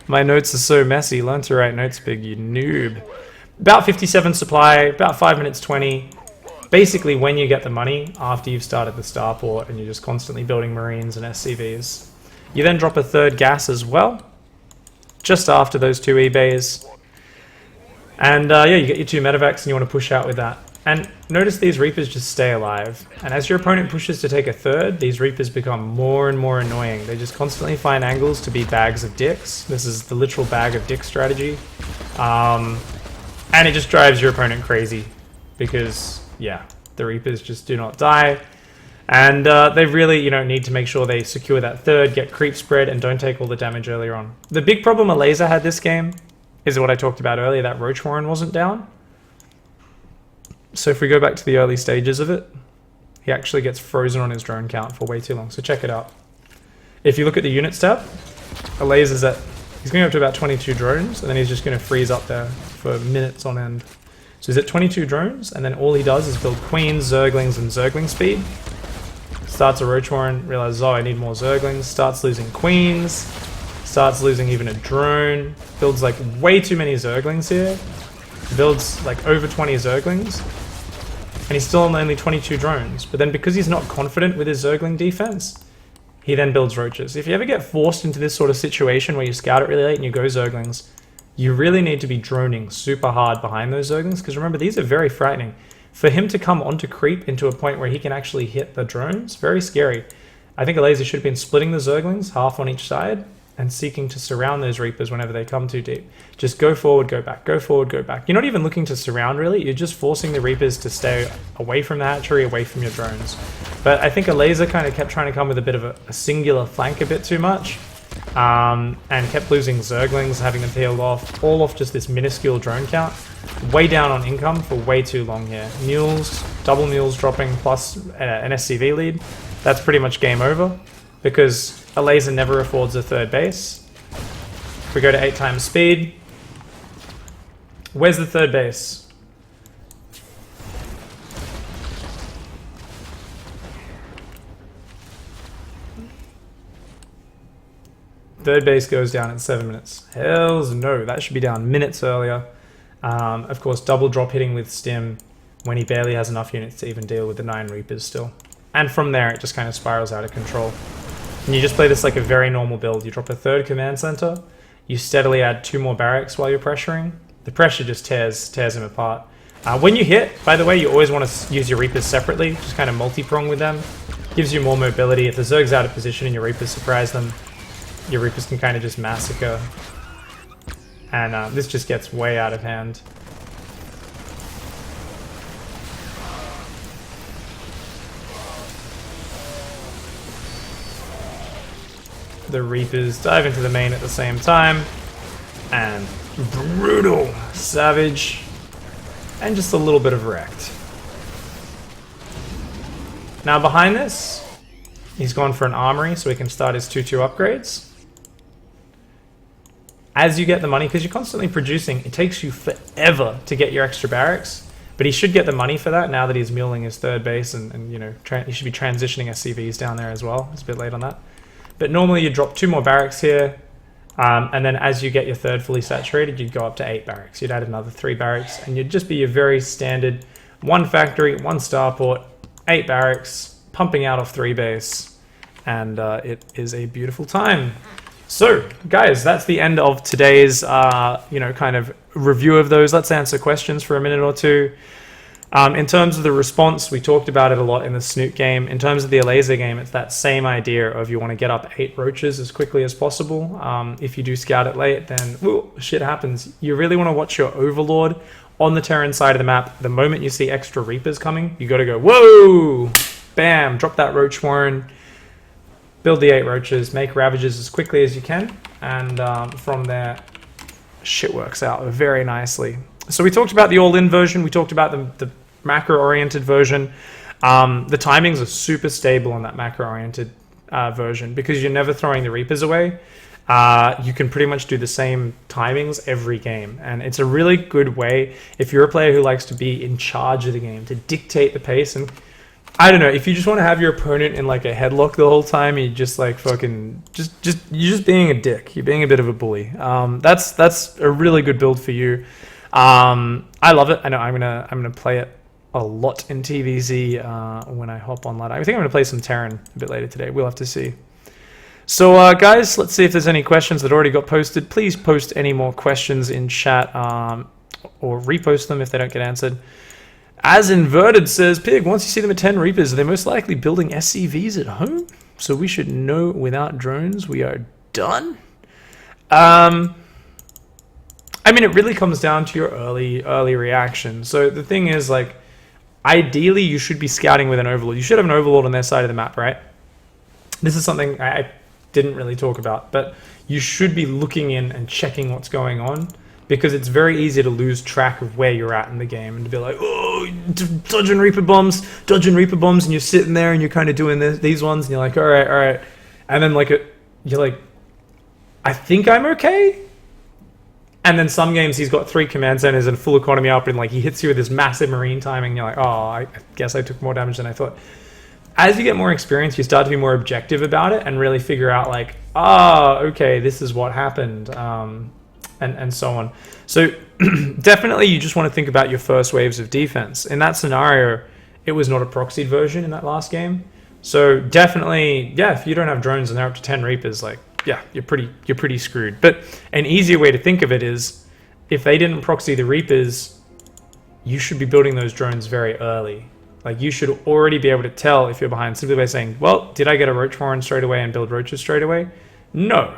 My notes are so messy. Learn to write notes, Pig, you noob. About 57 supply, about 5 minutes 20. Basically when you get the money after you've started the Starport and you're just constantly building Marines and SCVs. You then drop a third gas as well, just after those two E-bays. And yeah, you get your two medevacs and you want to push out with that. And notice these Reapers just stay alive. And as your opponent pushes to take a third, these Reapers become more and more annoying. They just constantly find angles to be bags of dicks. This is the literal bag of dick strategy. And it just drives your opponent crazy. Because, yeah, the Reapers just do not die. And they really, need to make sure they secure that third, get creep spread, and don't take all the damage earlier on. The big problem a laser had this game is what I talked about earlier, that Roach Warren wasn't down. So if we go back to the early stages of it, he actually gets frozen on his drone count for way too long. So check it out. If you look at the units tab, a laser's at, he's going up to about 22 drones, and then he's just going to freeze up there for minutes on end. So he's at 22 drones, and then all he does is build queens, zerglings, and zergling speed. Starts a Roach Warren, realizes, oh, I need more zerglings, starts losing queens, starts losing even a drone, builds like way too many zerglings here, builds like over 20 zerglings, and he's still on only 22 drones. But then because he's not confident with his zergling defense, he then builds roaches. If you ever get forced into this sort of situation where you scout it really late and you go zerglings, you really need to be droning super hard behind those zerglings, because remember, these are very frightening. For him to come onto creep into a point where he can actually hit the drones, very scary. I think a laser should have been splitting the zerglings, half on each side, and seeking to surround those Reapers whenever they come too deep. Just go forward, go back, go forward, go back. You're not even looking to surround really, you're just forcing the Reapers to stay away from the hatchery, away from your drones. But I think a laser kind of kept trying to come with a bit of a singular flank a bit too much, and kept losing Zerglings, having them peeled off, all off just this minuscule drone count. Way down on income for way too long here. Mules, double mules dropping plus an SCV lead. That's pretty much game over, because a laser never affords a third base. If we go to 8 times speed, where's the third base? Third base goes down in 7 minutes. Hells no, that should be down minutes earlier. Of course, double drop hitting with Stim when he barely has enough units to even deal with the 9 Reapers still. And from there, it just kind of spirals out of control. And you just play this like a very normal build. You drop a third command center, you steadily add 2 more barracks while you're pressuring. The pressure just tears him apart. When you hit, by the way, you always want to use your Reapers separately, just kind of multi-prong with them. Gives you more mobility. If the Zerg's out of position and your Reapers surprise them, your Reapers can kind of just massacre. And this just gets way out of hand. The Reapers dive into the main at the same time. And brutal, savage, and just a little bit of wrecked. Now behind this, he's gone for an armory so he can start his 2-2 upgrades. As you get the money, because you're constantly producing, it takes you forever to get your extra barracks, but he should get the money for that now that he's muling his third base, and you know, he should be transitioning SCVs down there as well. It's a bit late on that. But normally you drop 2 more barracks here, and then as you get your third fully saturated, you'd go up to 8 barracks. You'd add another 3 barracks, and you'd just be your very standard 1 factory, 1 starport, 8 barracks, pumping out of 3 base, and it is a beautiful time. So, guys, that's the end of today's, kind of review of those. Let's answer questions for a minute or two. In terms of the response, we talked about it a lot in the Snute game. In terms of the laser game, it's that same idea of you want to get up 8 roaches as quickly as possible. If you do scout it late, then shit happens. You really want to watch your Overlord on the Terran side of the map. The moment you see extra Reapers coming, you got to go, whoa! Bam! Drop that Roach Warren. Build the 8 roaches, make Ravages as quickly as you can, and from there, shit works out very nicely. So we talked about the all-in version, we talked about the macro-oriented version. The timings are super stable on that macro-oriented version because you're never throwing the Reapers away. You can pretty much do the same timings every game, and it's a really good way if you're a player who likes to be in charge of the game, to dictate the pace. And I don't know, if you just want to have your opponent in like a headlock the whole time, you just like fucking you're just being a dick. You're being a bit of a bully. That's a really good build for you. I love it. I know I'm gonna play it a lot in TvZ when I hop on ladder. I think I'm gonna play some Terran a bit later today. We'll have to see. So guys, let's see if there's any questions that already got posted. Please post any more questions in chat or repost them if they don't get answered. As Inverted says, Pig, once you see them at 10 Reapers, they're most likely building SCVs at home. So we should know without drones we are done. I mean, it really comes down to your early reaction. So the thing is, like, ideally you should be scouting with an Overlord. You should have an Overlord on their side of the map, right? This is something I didn't really talk about, but you should be looking in and checking what's going on, because it's very easy to lose track of where you're at in the game and to be like, oh, dodging Reaper bombs, and you're sitting there and you're kind of doing these ones, and you're like, all right, and then like you're like, I think I'm okay. And then some games he's got 3 command centers and full economy up, and like he hits you with this massive marine timing, and you're like, oh, I guess I took more damage than I thought. As you get more experience, you start to be more objective about it and really figure out like, okay, this is what happened, and so on. So definitely you just want to think about your first waves of defense. In that scenario, it was not a proxied version in that last game. So definitely, yeah, if you don't have drones and they're up to 10 Reapers, like, yeah, you're pretty screwed. But an easier way to think of it is, if they didn't proxy the Reapers, you should be building those drones very early. Like, you should already be able to tell if you're behind simply by saying, well, did I get a roach warren straight away and build roaches straight away? No.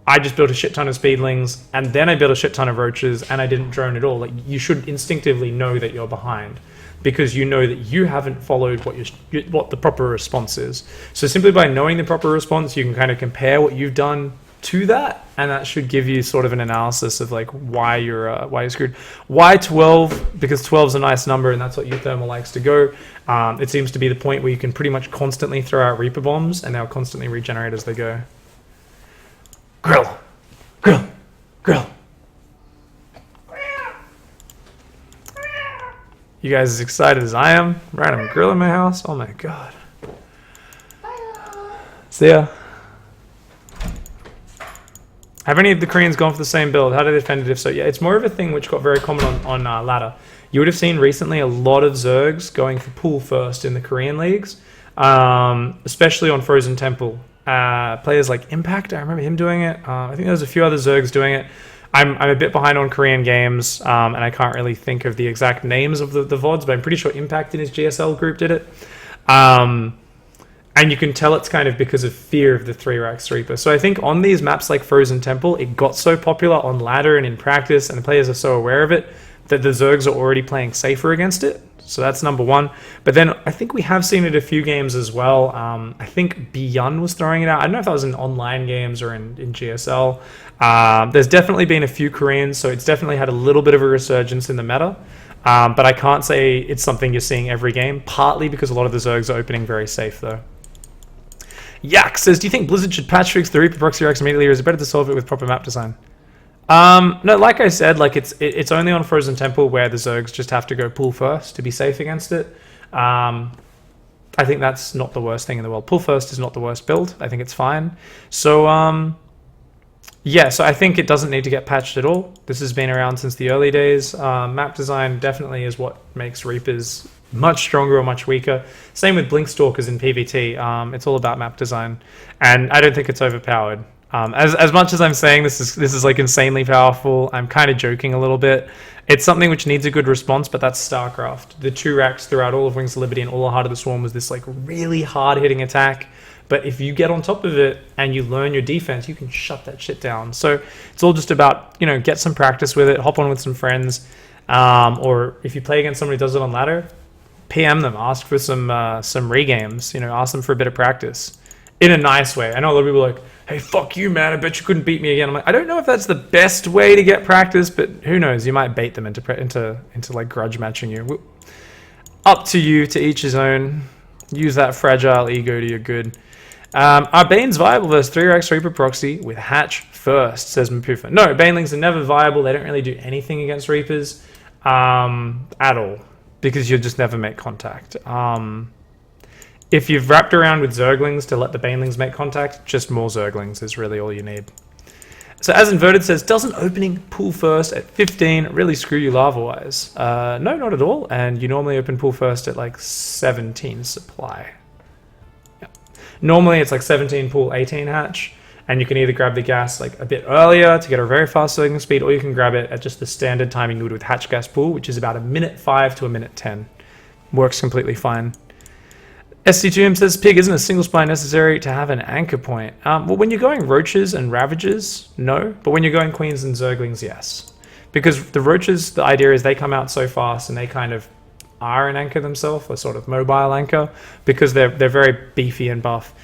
I just built a shit ton of speedlings, and then I built a shit ton of roaches, and I didn't drone at all. Like, you should instinctively know that you're behind, because you know that you haven't followed what the proper response is. So simply by knowing the proper response, you can kind of compare what you've done to that, and that should give you sort of an analysis of like why you're screwed. Why 12? Because 12 is a nice number, and that's what uThermal likes to go. It seems to be the point where you can pretty much constantly throw out Reaper bombs, and they'll constantly regenerate as they go. Grill. You guys as excited as I am? Random grill in my house? Oh my god. See ya. Have any of the Koreans gone for the same build? How do they defend it if so? Yeah, it's more of a thing which got very common on ladder. You would have seen recently a lot of Zergs going for pool first in the Korean leagues, especially on Frozen Temple. Players like Impact, I remember him doing it. I think there's a few other Zergs doing it. I'm a bit behind on Korean games, and I can't really think of the exact names of the VODs, but I'm pretty sure Impact in his GSL group did it. And you can tell it's kind of because of fear of the 3 Rax Reaper. So I think on these maps like Frozen Temple, it got so popular on ladder and in practice, and the players are so aware of it, that the Zergs are already playing safer against it. So that's number one. But then I think we have seen it a few games as well. I think Beyond was throwing it out. I don't know if that was in online games or in GSL. There's definitely been a few Koreans, so it's definitely had a little bit of a resurgence in the meta. But I can't say it's something you're seeing every game, partly because a lot of the Zergs are opening very safe, though. Yak says, do you think Blizzard should patch fix the Reaper proxy Rax immediately, or is it better to solve it with proper map design? No, like I said, like it's only on Frozen Temple where the Zergs just have to go pull first to be safe against it. I think that's not the worst thing in the world. Pull first is not the worst build. I think it's fine. So, yeah, so I think it doesn't need to get patched at all. This has been around since the early days. Map design definitely is what makes Reapers much stronger or much weaker. Same with Blinkstalkers in PvT. It's all about map design, and I don't think it's overpowered. As much as I'm saying this is like insanely powerful, I'm kind of joking a little bit. It's something which needs a good response, but that's StarCraft. The 2 Rax throughout all of Wings of Liberty and all of Heart of the Swarm was this like really hard hitting attack. But if you get on top of it and you learn your defense, you can shut that shit down. So it's all just about, you know, get some practice with it, hop on with some friends, or if you play against somebody who does it on ladder, PM them, ask for some regames, you know, ask them for a bit of practice. in a nice way. I know a lot of people are like, hey, fuck you, man, I bet you couldn't beat me again. I'm like, I don't know if that's the best way to get practice, but who knows, you might bait them into like grudge matching you. Up to you, to each his own. Use that fragile ego to your good. Are Bane's viable versus 3 Rax Reaper proxy with hatch first, says Mapufa. No, Banelings are never viable. They don't really do anything against Reapers at all, because you'll just never make contact. If you've wrapped around with Zerglings to let the Banelings make contact, just more Zerglings is really all you need. So as Inverted says, doesn't opening pool first at 15 really screw you lava-wise? No, not at all. And you normally open pool first at like 17 supply. Yeah. Normally it's like 17 pool, 18 hatch. And you can either grab the gas like a bit earlier to get a very fast circling speed, or you can grab it at just the standard timing you would with hatch gas pool, which is about 1:05 to 1:10. Works completely fine. SC2M says, Pig, isn't a single spine necessary to have an anchor point? Well, when you're going Roaches and Ravagers, no. But when you're going Queens and Zerglings, yes. Because the Roaches, the idea is they come out so fast and they kind of are an anchor themselves, a sort of mobile anchor, because they're very beefy and buff.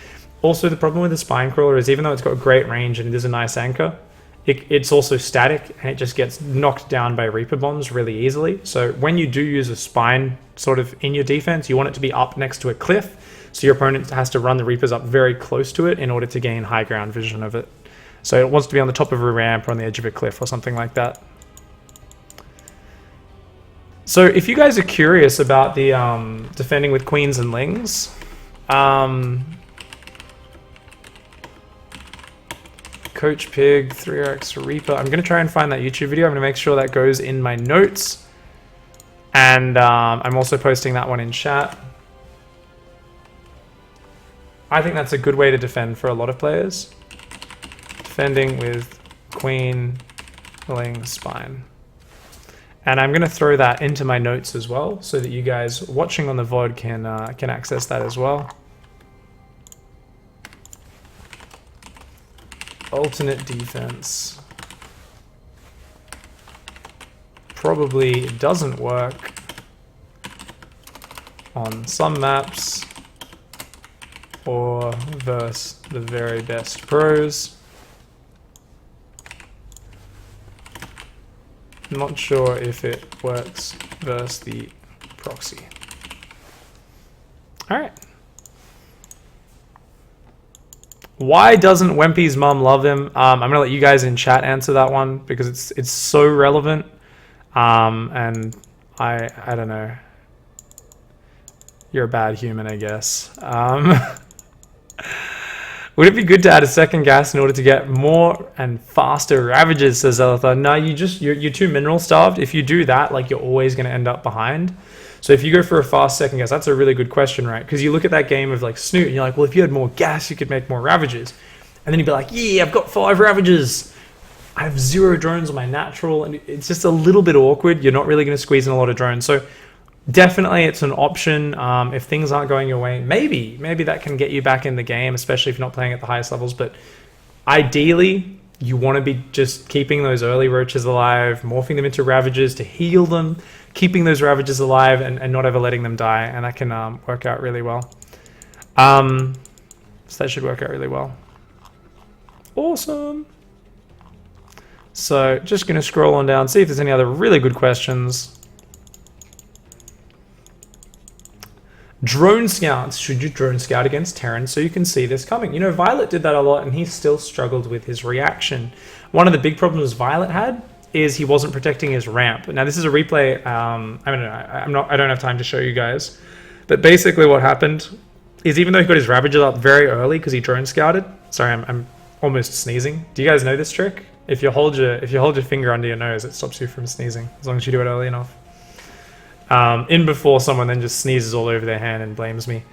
Also, the problem with the Spine Crawler is even though it's got great range and it is a nice anchor, it's also static and it just gets knocked down by Reaper bombs really easily. So when you do use a spine sort of in your defense, you want it to be up next to a cliff, so your opponent has to run the Reapers up very close to it in order to gain high ground vision of it. So it wants to be on the top of a ramp or on the edge of a cliff or something like that. So if you guys are curious about the defending with Queens and Lings, Coach Pig, 3Rax Reaper. I'm going to try and find that YouTube video. I'm going to make sure that goes in my notes. And I'm also posting that one in chat. I think that's a good way to defend for a lot of players. Defending with Queen, Ling, Spine. And I'm going to throw that into my notes as well, so that you guys watching on the VOD can access that as well. Alternate defense probably doesn't work on some maps or versus the very best pros. Not sure if it works versus the proxy. All right. Why doesn't Wempy's mum love him? I'm gonna let you guys in chat answer that one because it's so relevant. And I don't know. You're a bad human, I guess. Would it be good to add a second gas in order to get more and faster ravages, says Zelitha? No, you're too mineral starved. If you do that, like, you're always gonna end up behind. So if you go for a fast second gas, that's a really good question, right? Because you look at that game of like Snute and you're like, well, if you had more gas, you could make more ravages. And then you'd be like, yeah, I've got 5 ravages. I have 0 drones on my natural. And it's just a little bit awkward. You're not really going to squeeze in a lot of drones. So definitely it's an option. If things aren't going your way, maybe that can get you back in the game, especially if you're not playing at the highest levels. But ideally, you want to be just keeping those early roaches alive, morphing them into ravages to heal them, keeping those ravages alive and not ever letting them die, and that can work out really well. So that should work out really well. Awesome. So just going to scroll on down, see if there's any other really good questions. Drone scouts. Should you drone scout against Terran so you can see this coming? You know, Violet did that a lot and he still struggled with his reaction. One of the big problems Violet had is he wasn't protecting his ramp. Now this is a replay. I don't have time to show you guys, but basically what happened is even though he got his ravages up very early because he drone scouted. Sorry, I'm almost sneezing. Do you guys know this trick? If you hold your finger under your nose, it stops you from sneezing as long as you do it early enough. In before someone then just sneezes all over their hand and blames me.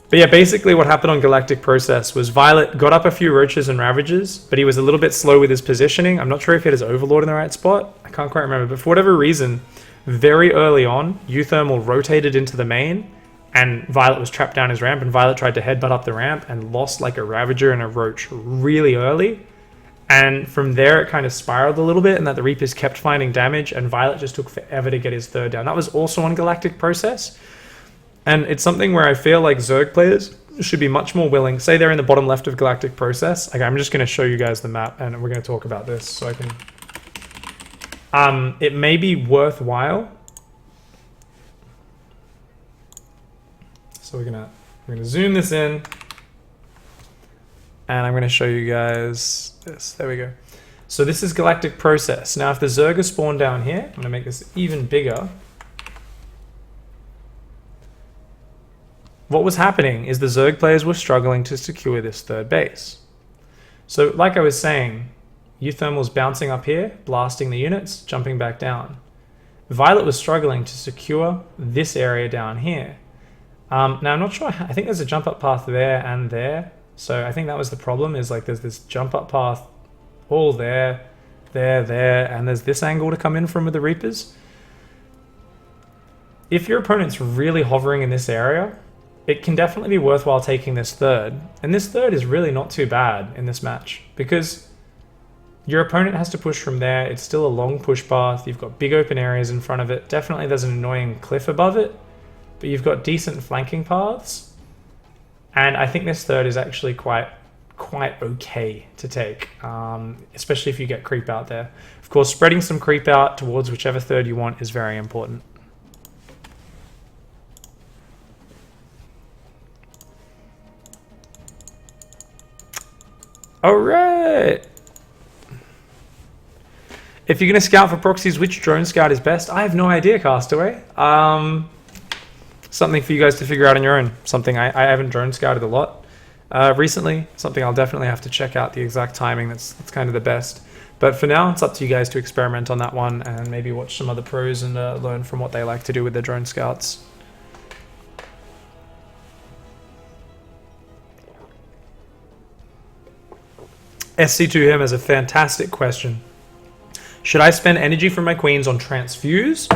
But yeah, basically what happened on Galactic Process was Violet got up a few roaches and ravages, but he was a little bit slow with his positioning. I'm not sure if he had his Overlord in the right spot. I can't quite remember, but for whatever reason, very early on, uThermal rotated into the main, and Violet was trapped down his ramp, and Violet tried to headbutt up the ramp and lost like a Ravager and a Roach really early. And from there, it kind of spiraled a little bit, and that the Reapers kept finding damage, and Violet just took forever to get his 3rd down. That was also on Galactic Process. And it's something where I feel like Zerg players should be much more willing. Say they're in the bottom left of Galactic Process. Okay, I'm just going to show you guys the map, and we're going to talk about this so I can... it may be worthwhile. So we're gonna zoom this in, and I'm gonna show you guys this. There we go. So this is Galactic Process. Now, if the Zerg is spawned down here, I'm gonna make this even bigger. What was happening is the Zerg players were struggling to secure this third base. So, like I was saying, uThermal's bouncing up here, blasting the units, jumping back down. Violet was struggling to secure this area down here. Now, I'm not sure, I think there's a jump up path there and there. So I think that was the problem, is like there's this jump up path all there, and there's this angle to come in from with the Reapers. If your opponent's really hovering in this area, it can definitely be worthwhile taking this third. And this third is really not too bad in this match, because your opponent has to push from there. It's still a long push path. You've got big open areas in front of it. Definitely there's an annoying cliff above it, but you've got decent flanking paths. And I think this third is actually quite okay to take, especially if you get creep out there. Of course, spreading some creep out towards whichever third you want is very important. Alright! If you're going to scout for proxies, which drone scout is best? I have no idea, Castaway. Something for you guys to figure out on your own. Something I haven't drone scouted a lot recently. Something I'll definitely have to check out the exact timing. That's kind of the best. But for now, it's up to you guys to experiment on that one and maybe watch some other pros and learn from what they like to do with their drone scouts. SC2M has a fantastic question. Should I spend energy from my queens on transfuse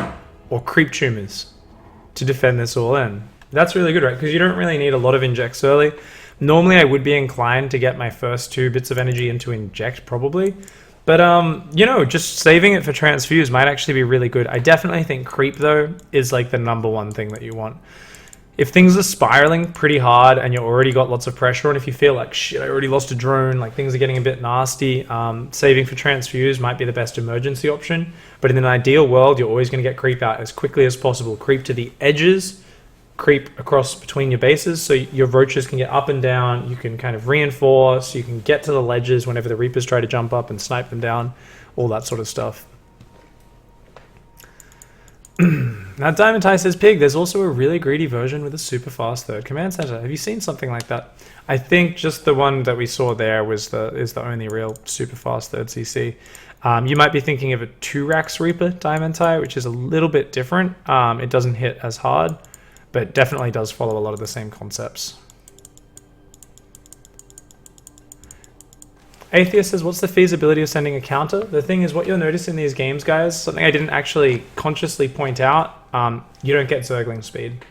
or creep tumors to defend this all in? That's really good, right? Because you don't really need a lot of injects early. Normally I would be inclined to get my first 2 bits of energy into inject probably. But, you know, just saving it for transfuse might actually be really good. I definitely think creep, though, is like the #1 thing that you want. If things are spiraling pretty hard and you already got lots of pressure on, if you feel like, shit, I already lost a drone, like things are getting a bit nasty, saving for transfuse might be the best emergency option. But in an ideal world, you're always going to get creep out as quickly as possible. Creep to the edges, creep across between your bases, so your roaches can get up and down, you can kind of reinforce, you can get to the ledges whenever the Reapers try to jump up and snipe them down, all that sort of stuff. Now, Diamond Tie says, Pig, there's also a really greedy version with a super fast third command center. Have you seen something like that? I think just the one that we saw there is the only real super fast third CC. You might be thinking of a 2 Rax Reaper Diamond Tie, which is a little bit different. It doesn't hit as hard, but definitely does follow a lot of the same concepts. Atheist says, what's the feasibility of sending a counter? The thing is, what you'll notice in these games, guys, something I didn't actually consciously point out, you don't get Zergling speed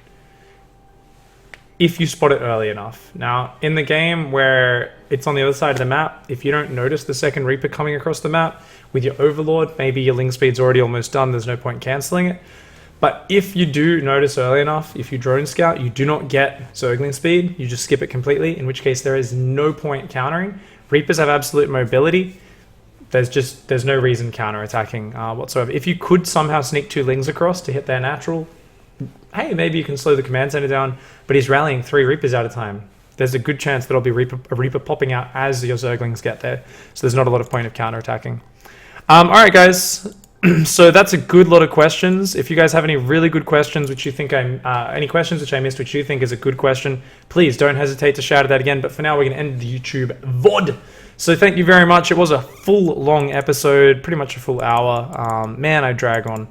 if you spot it early enough. Now, in the game where it's on the other side of the map, if you don't notice the second Reaper coming across the map with your Overlord, maybe your Ling speed's already almost done, there's no point cancelling it. But if you do notice early enough, if you drone scout, you do not get Zergling speed, you just skip it completely, in which case there is no point countering. Reapers have absolute mobility. There's no reason counter-attacking whatsoever. If you could somehow sneak 2 Lings across to hit their natural, hey, maybe you can slow the command center down, but he's rallying 3 Reapers at a time. There's a good chance there'll be a Reaper popping out as your Zerglings get there, so there's not a lot of point of counter-attacking. Alright guys, so that's a good lot of questions. If you guys have any really good questions which you think any questions which I missed which you think is a good question, please don't hesitate to shout at that again. But for now, we're going to end the YouTube VOD. So thank you very much. It was a full long episode, pretty much a full hour. Man, I drag on.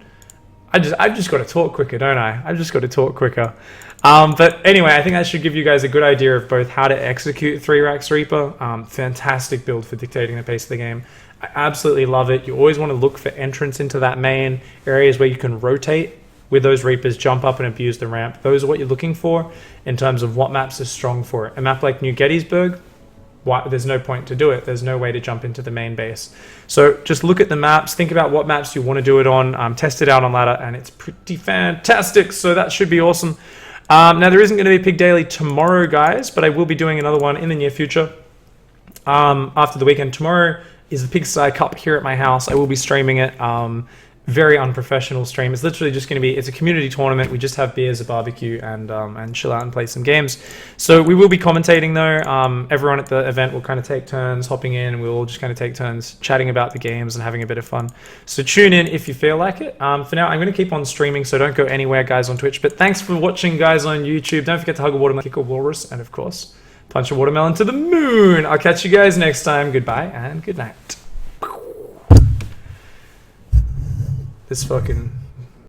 I've just got to talk quicker, don't I? I've just got to talk quicker. But anyway, I think that should give you guys a good idea of both how to execute 3 Rax Reaper. Fantastic build for dictating the pace of the game. I absolutely love it. You always want to look for entrance into that main, areas where you can rotate with those Reapers, jump up and abuse the ramp. Those are what you're looking for in terms of what maps are strong for it. A map like New Gettysburg, there's no point to do it. There's no way to jump into the main base. So just look at the maps, think about what maps you want to do it on, test it out on ladder, and it's pretty fantastic. So that should be awesome. Now, there isn't going to be Pig Daily tomorrow, guys, but I will be doing another one in the near future. After the weekend. Tomorrow is the Pigsty Cup here at my house. I will be streaming it. Very unprofessional stream. It's literally just going to be, it's a community tournament. We just have beers, a barbecue, and chill out and play some games. So we will be commentating though. Everyone at the event will kind of take turns hopping in, and we'll all just kind of take turns chatting about the games and having a bit of fun. So tune in if you feel like it. For now, I'm going to keep on streaming, so don't go anywhere, guys, on Twitch. But thanks for watching, guys, on YouTube. Don't forget to hug a watermelon, kick a walrus, and of course, punch a watermelon to the moon. I'll catch you guys next time. Goodbye and good night. This fucking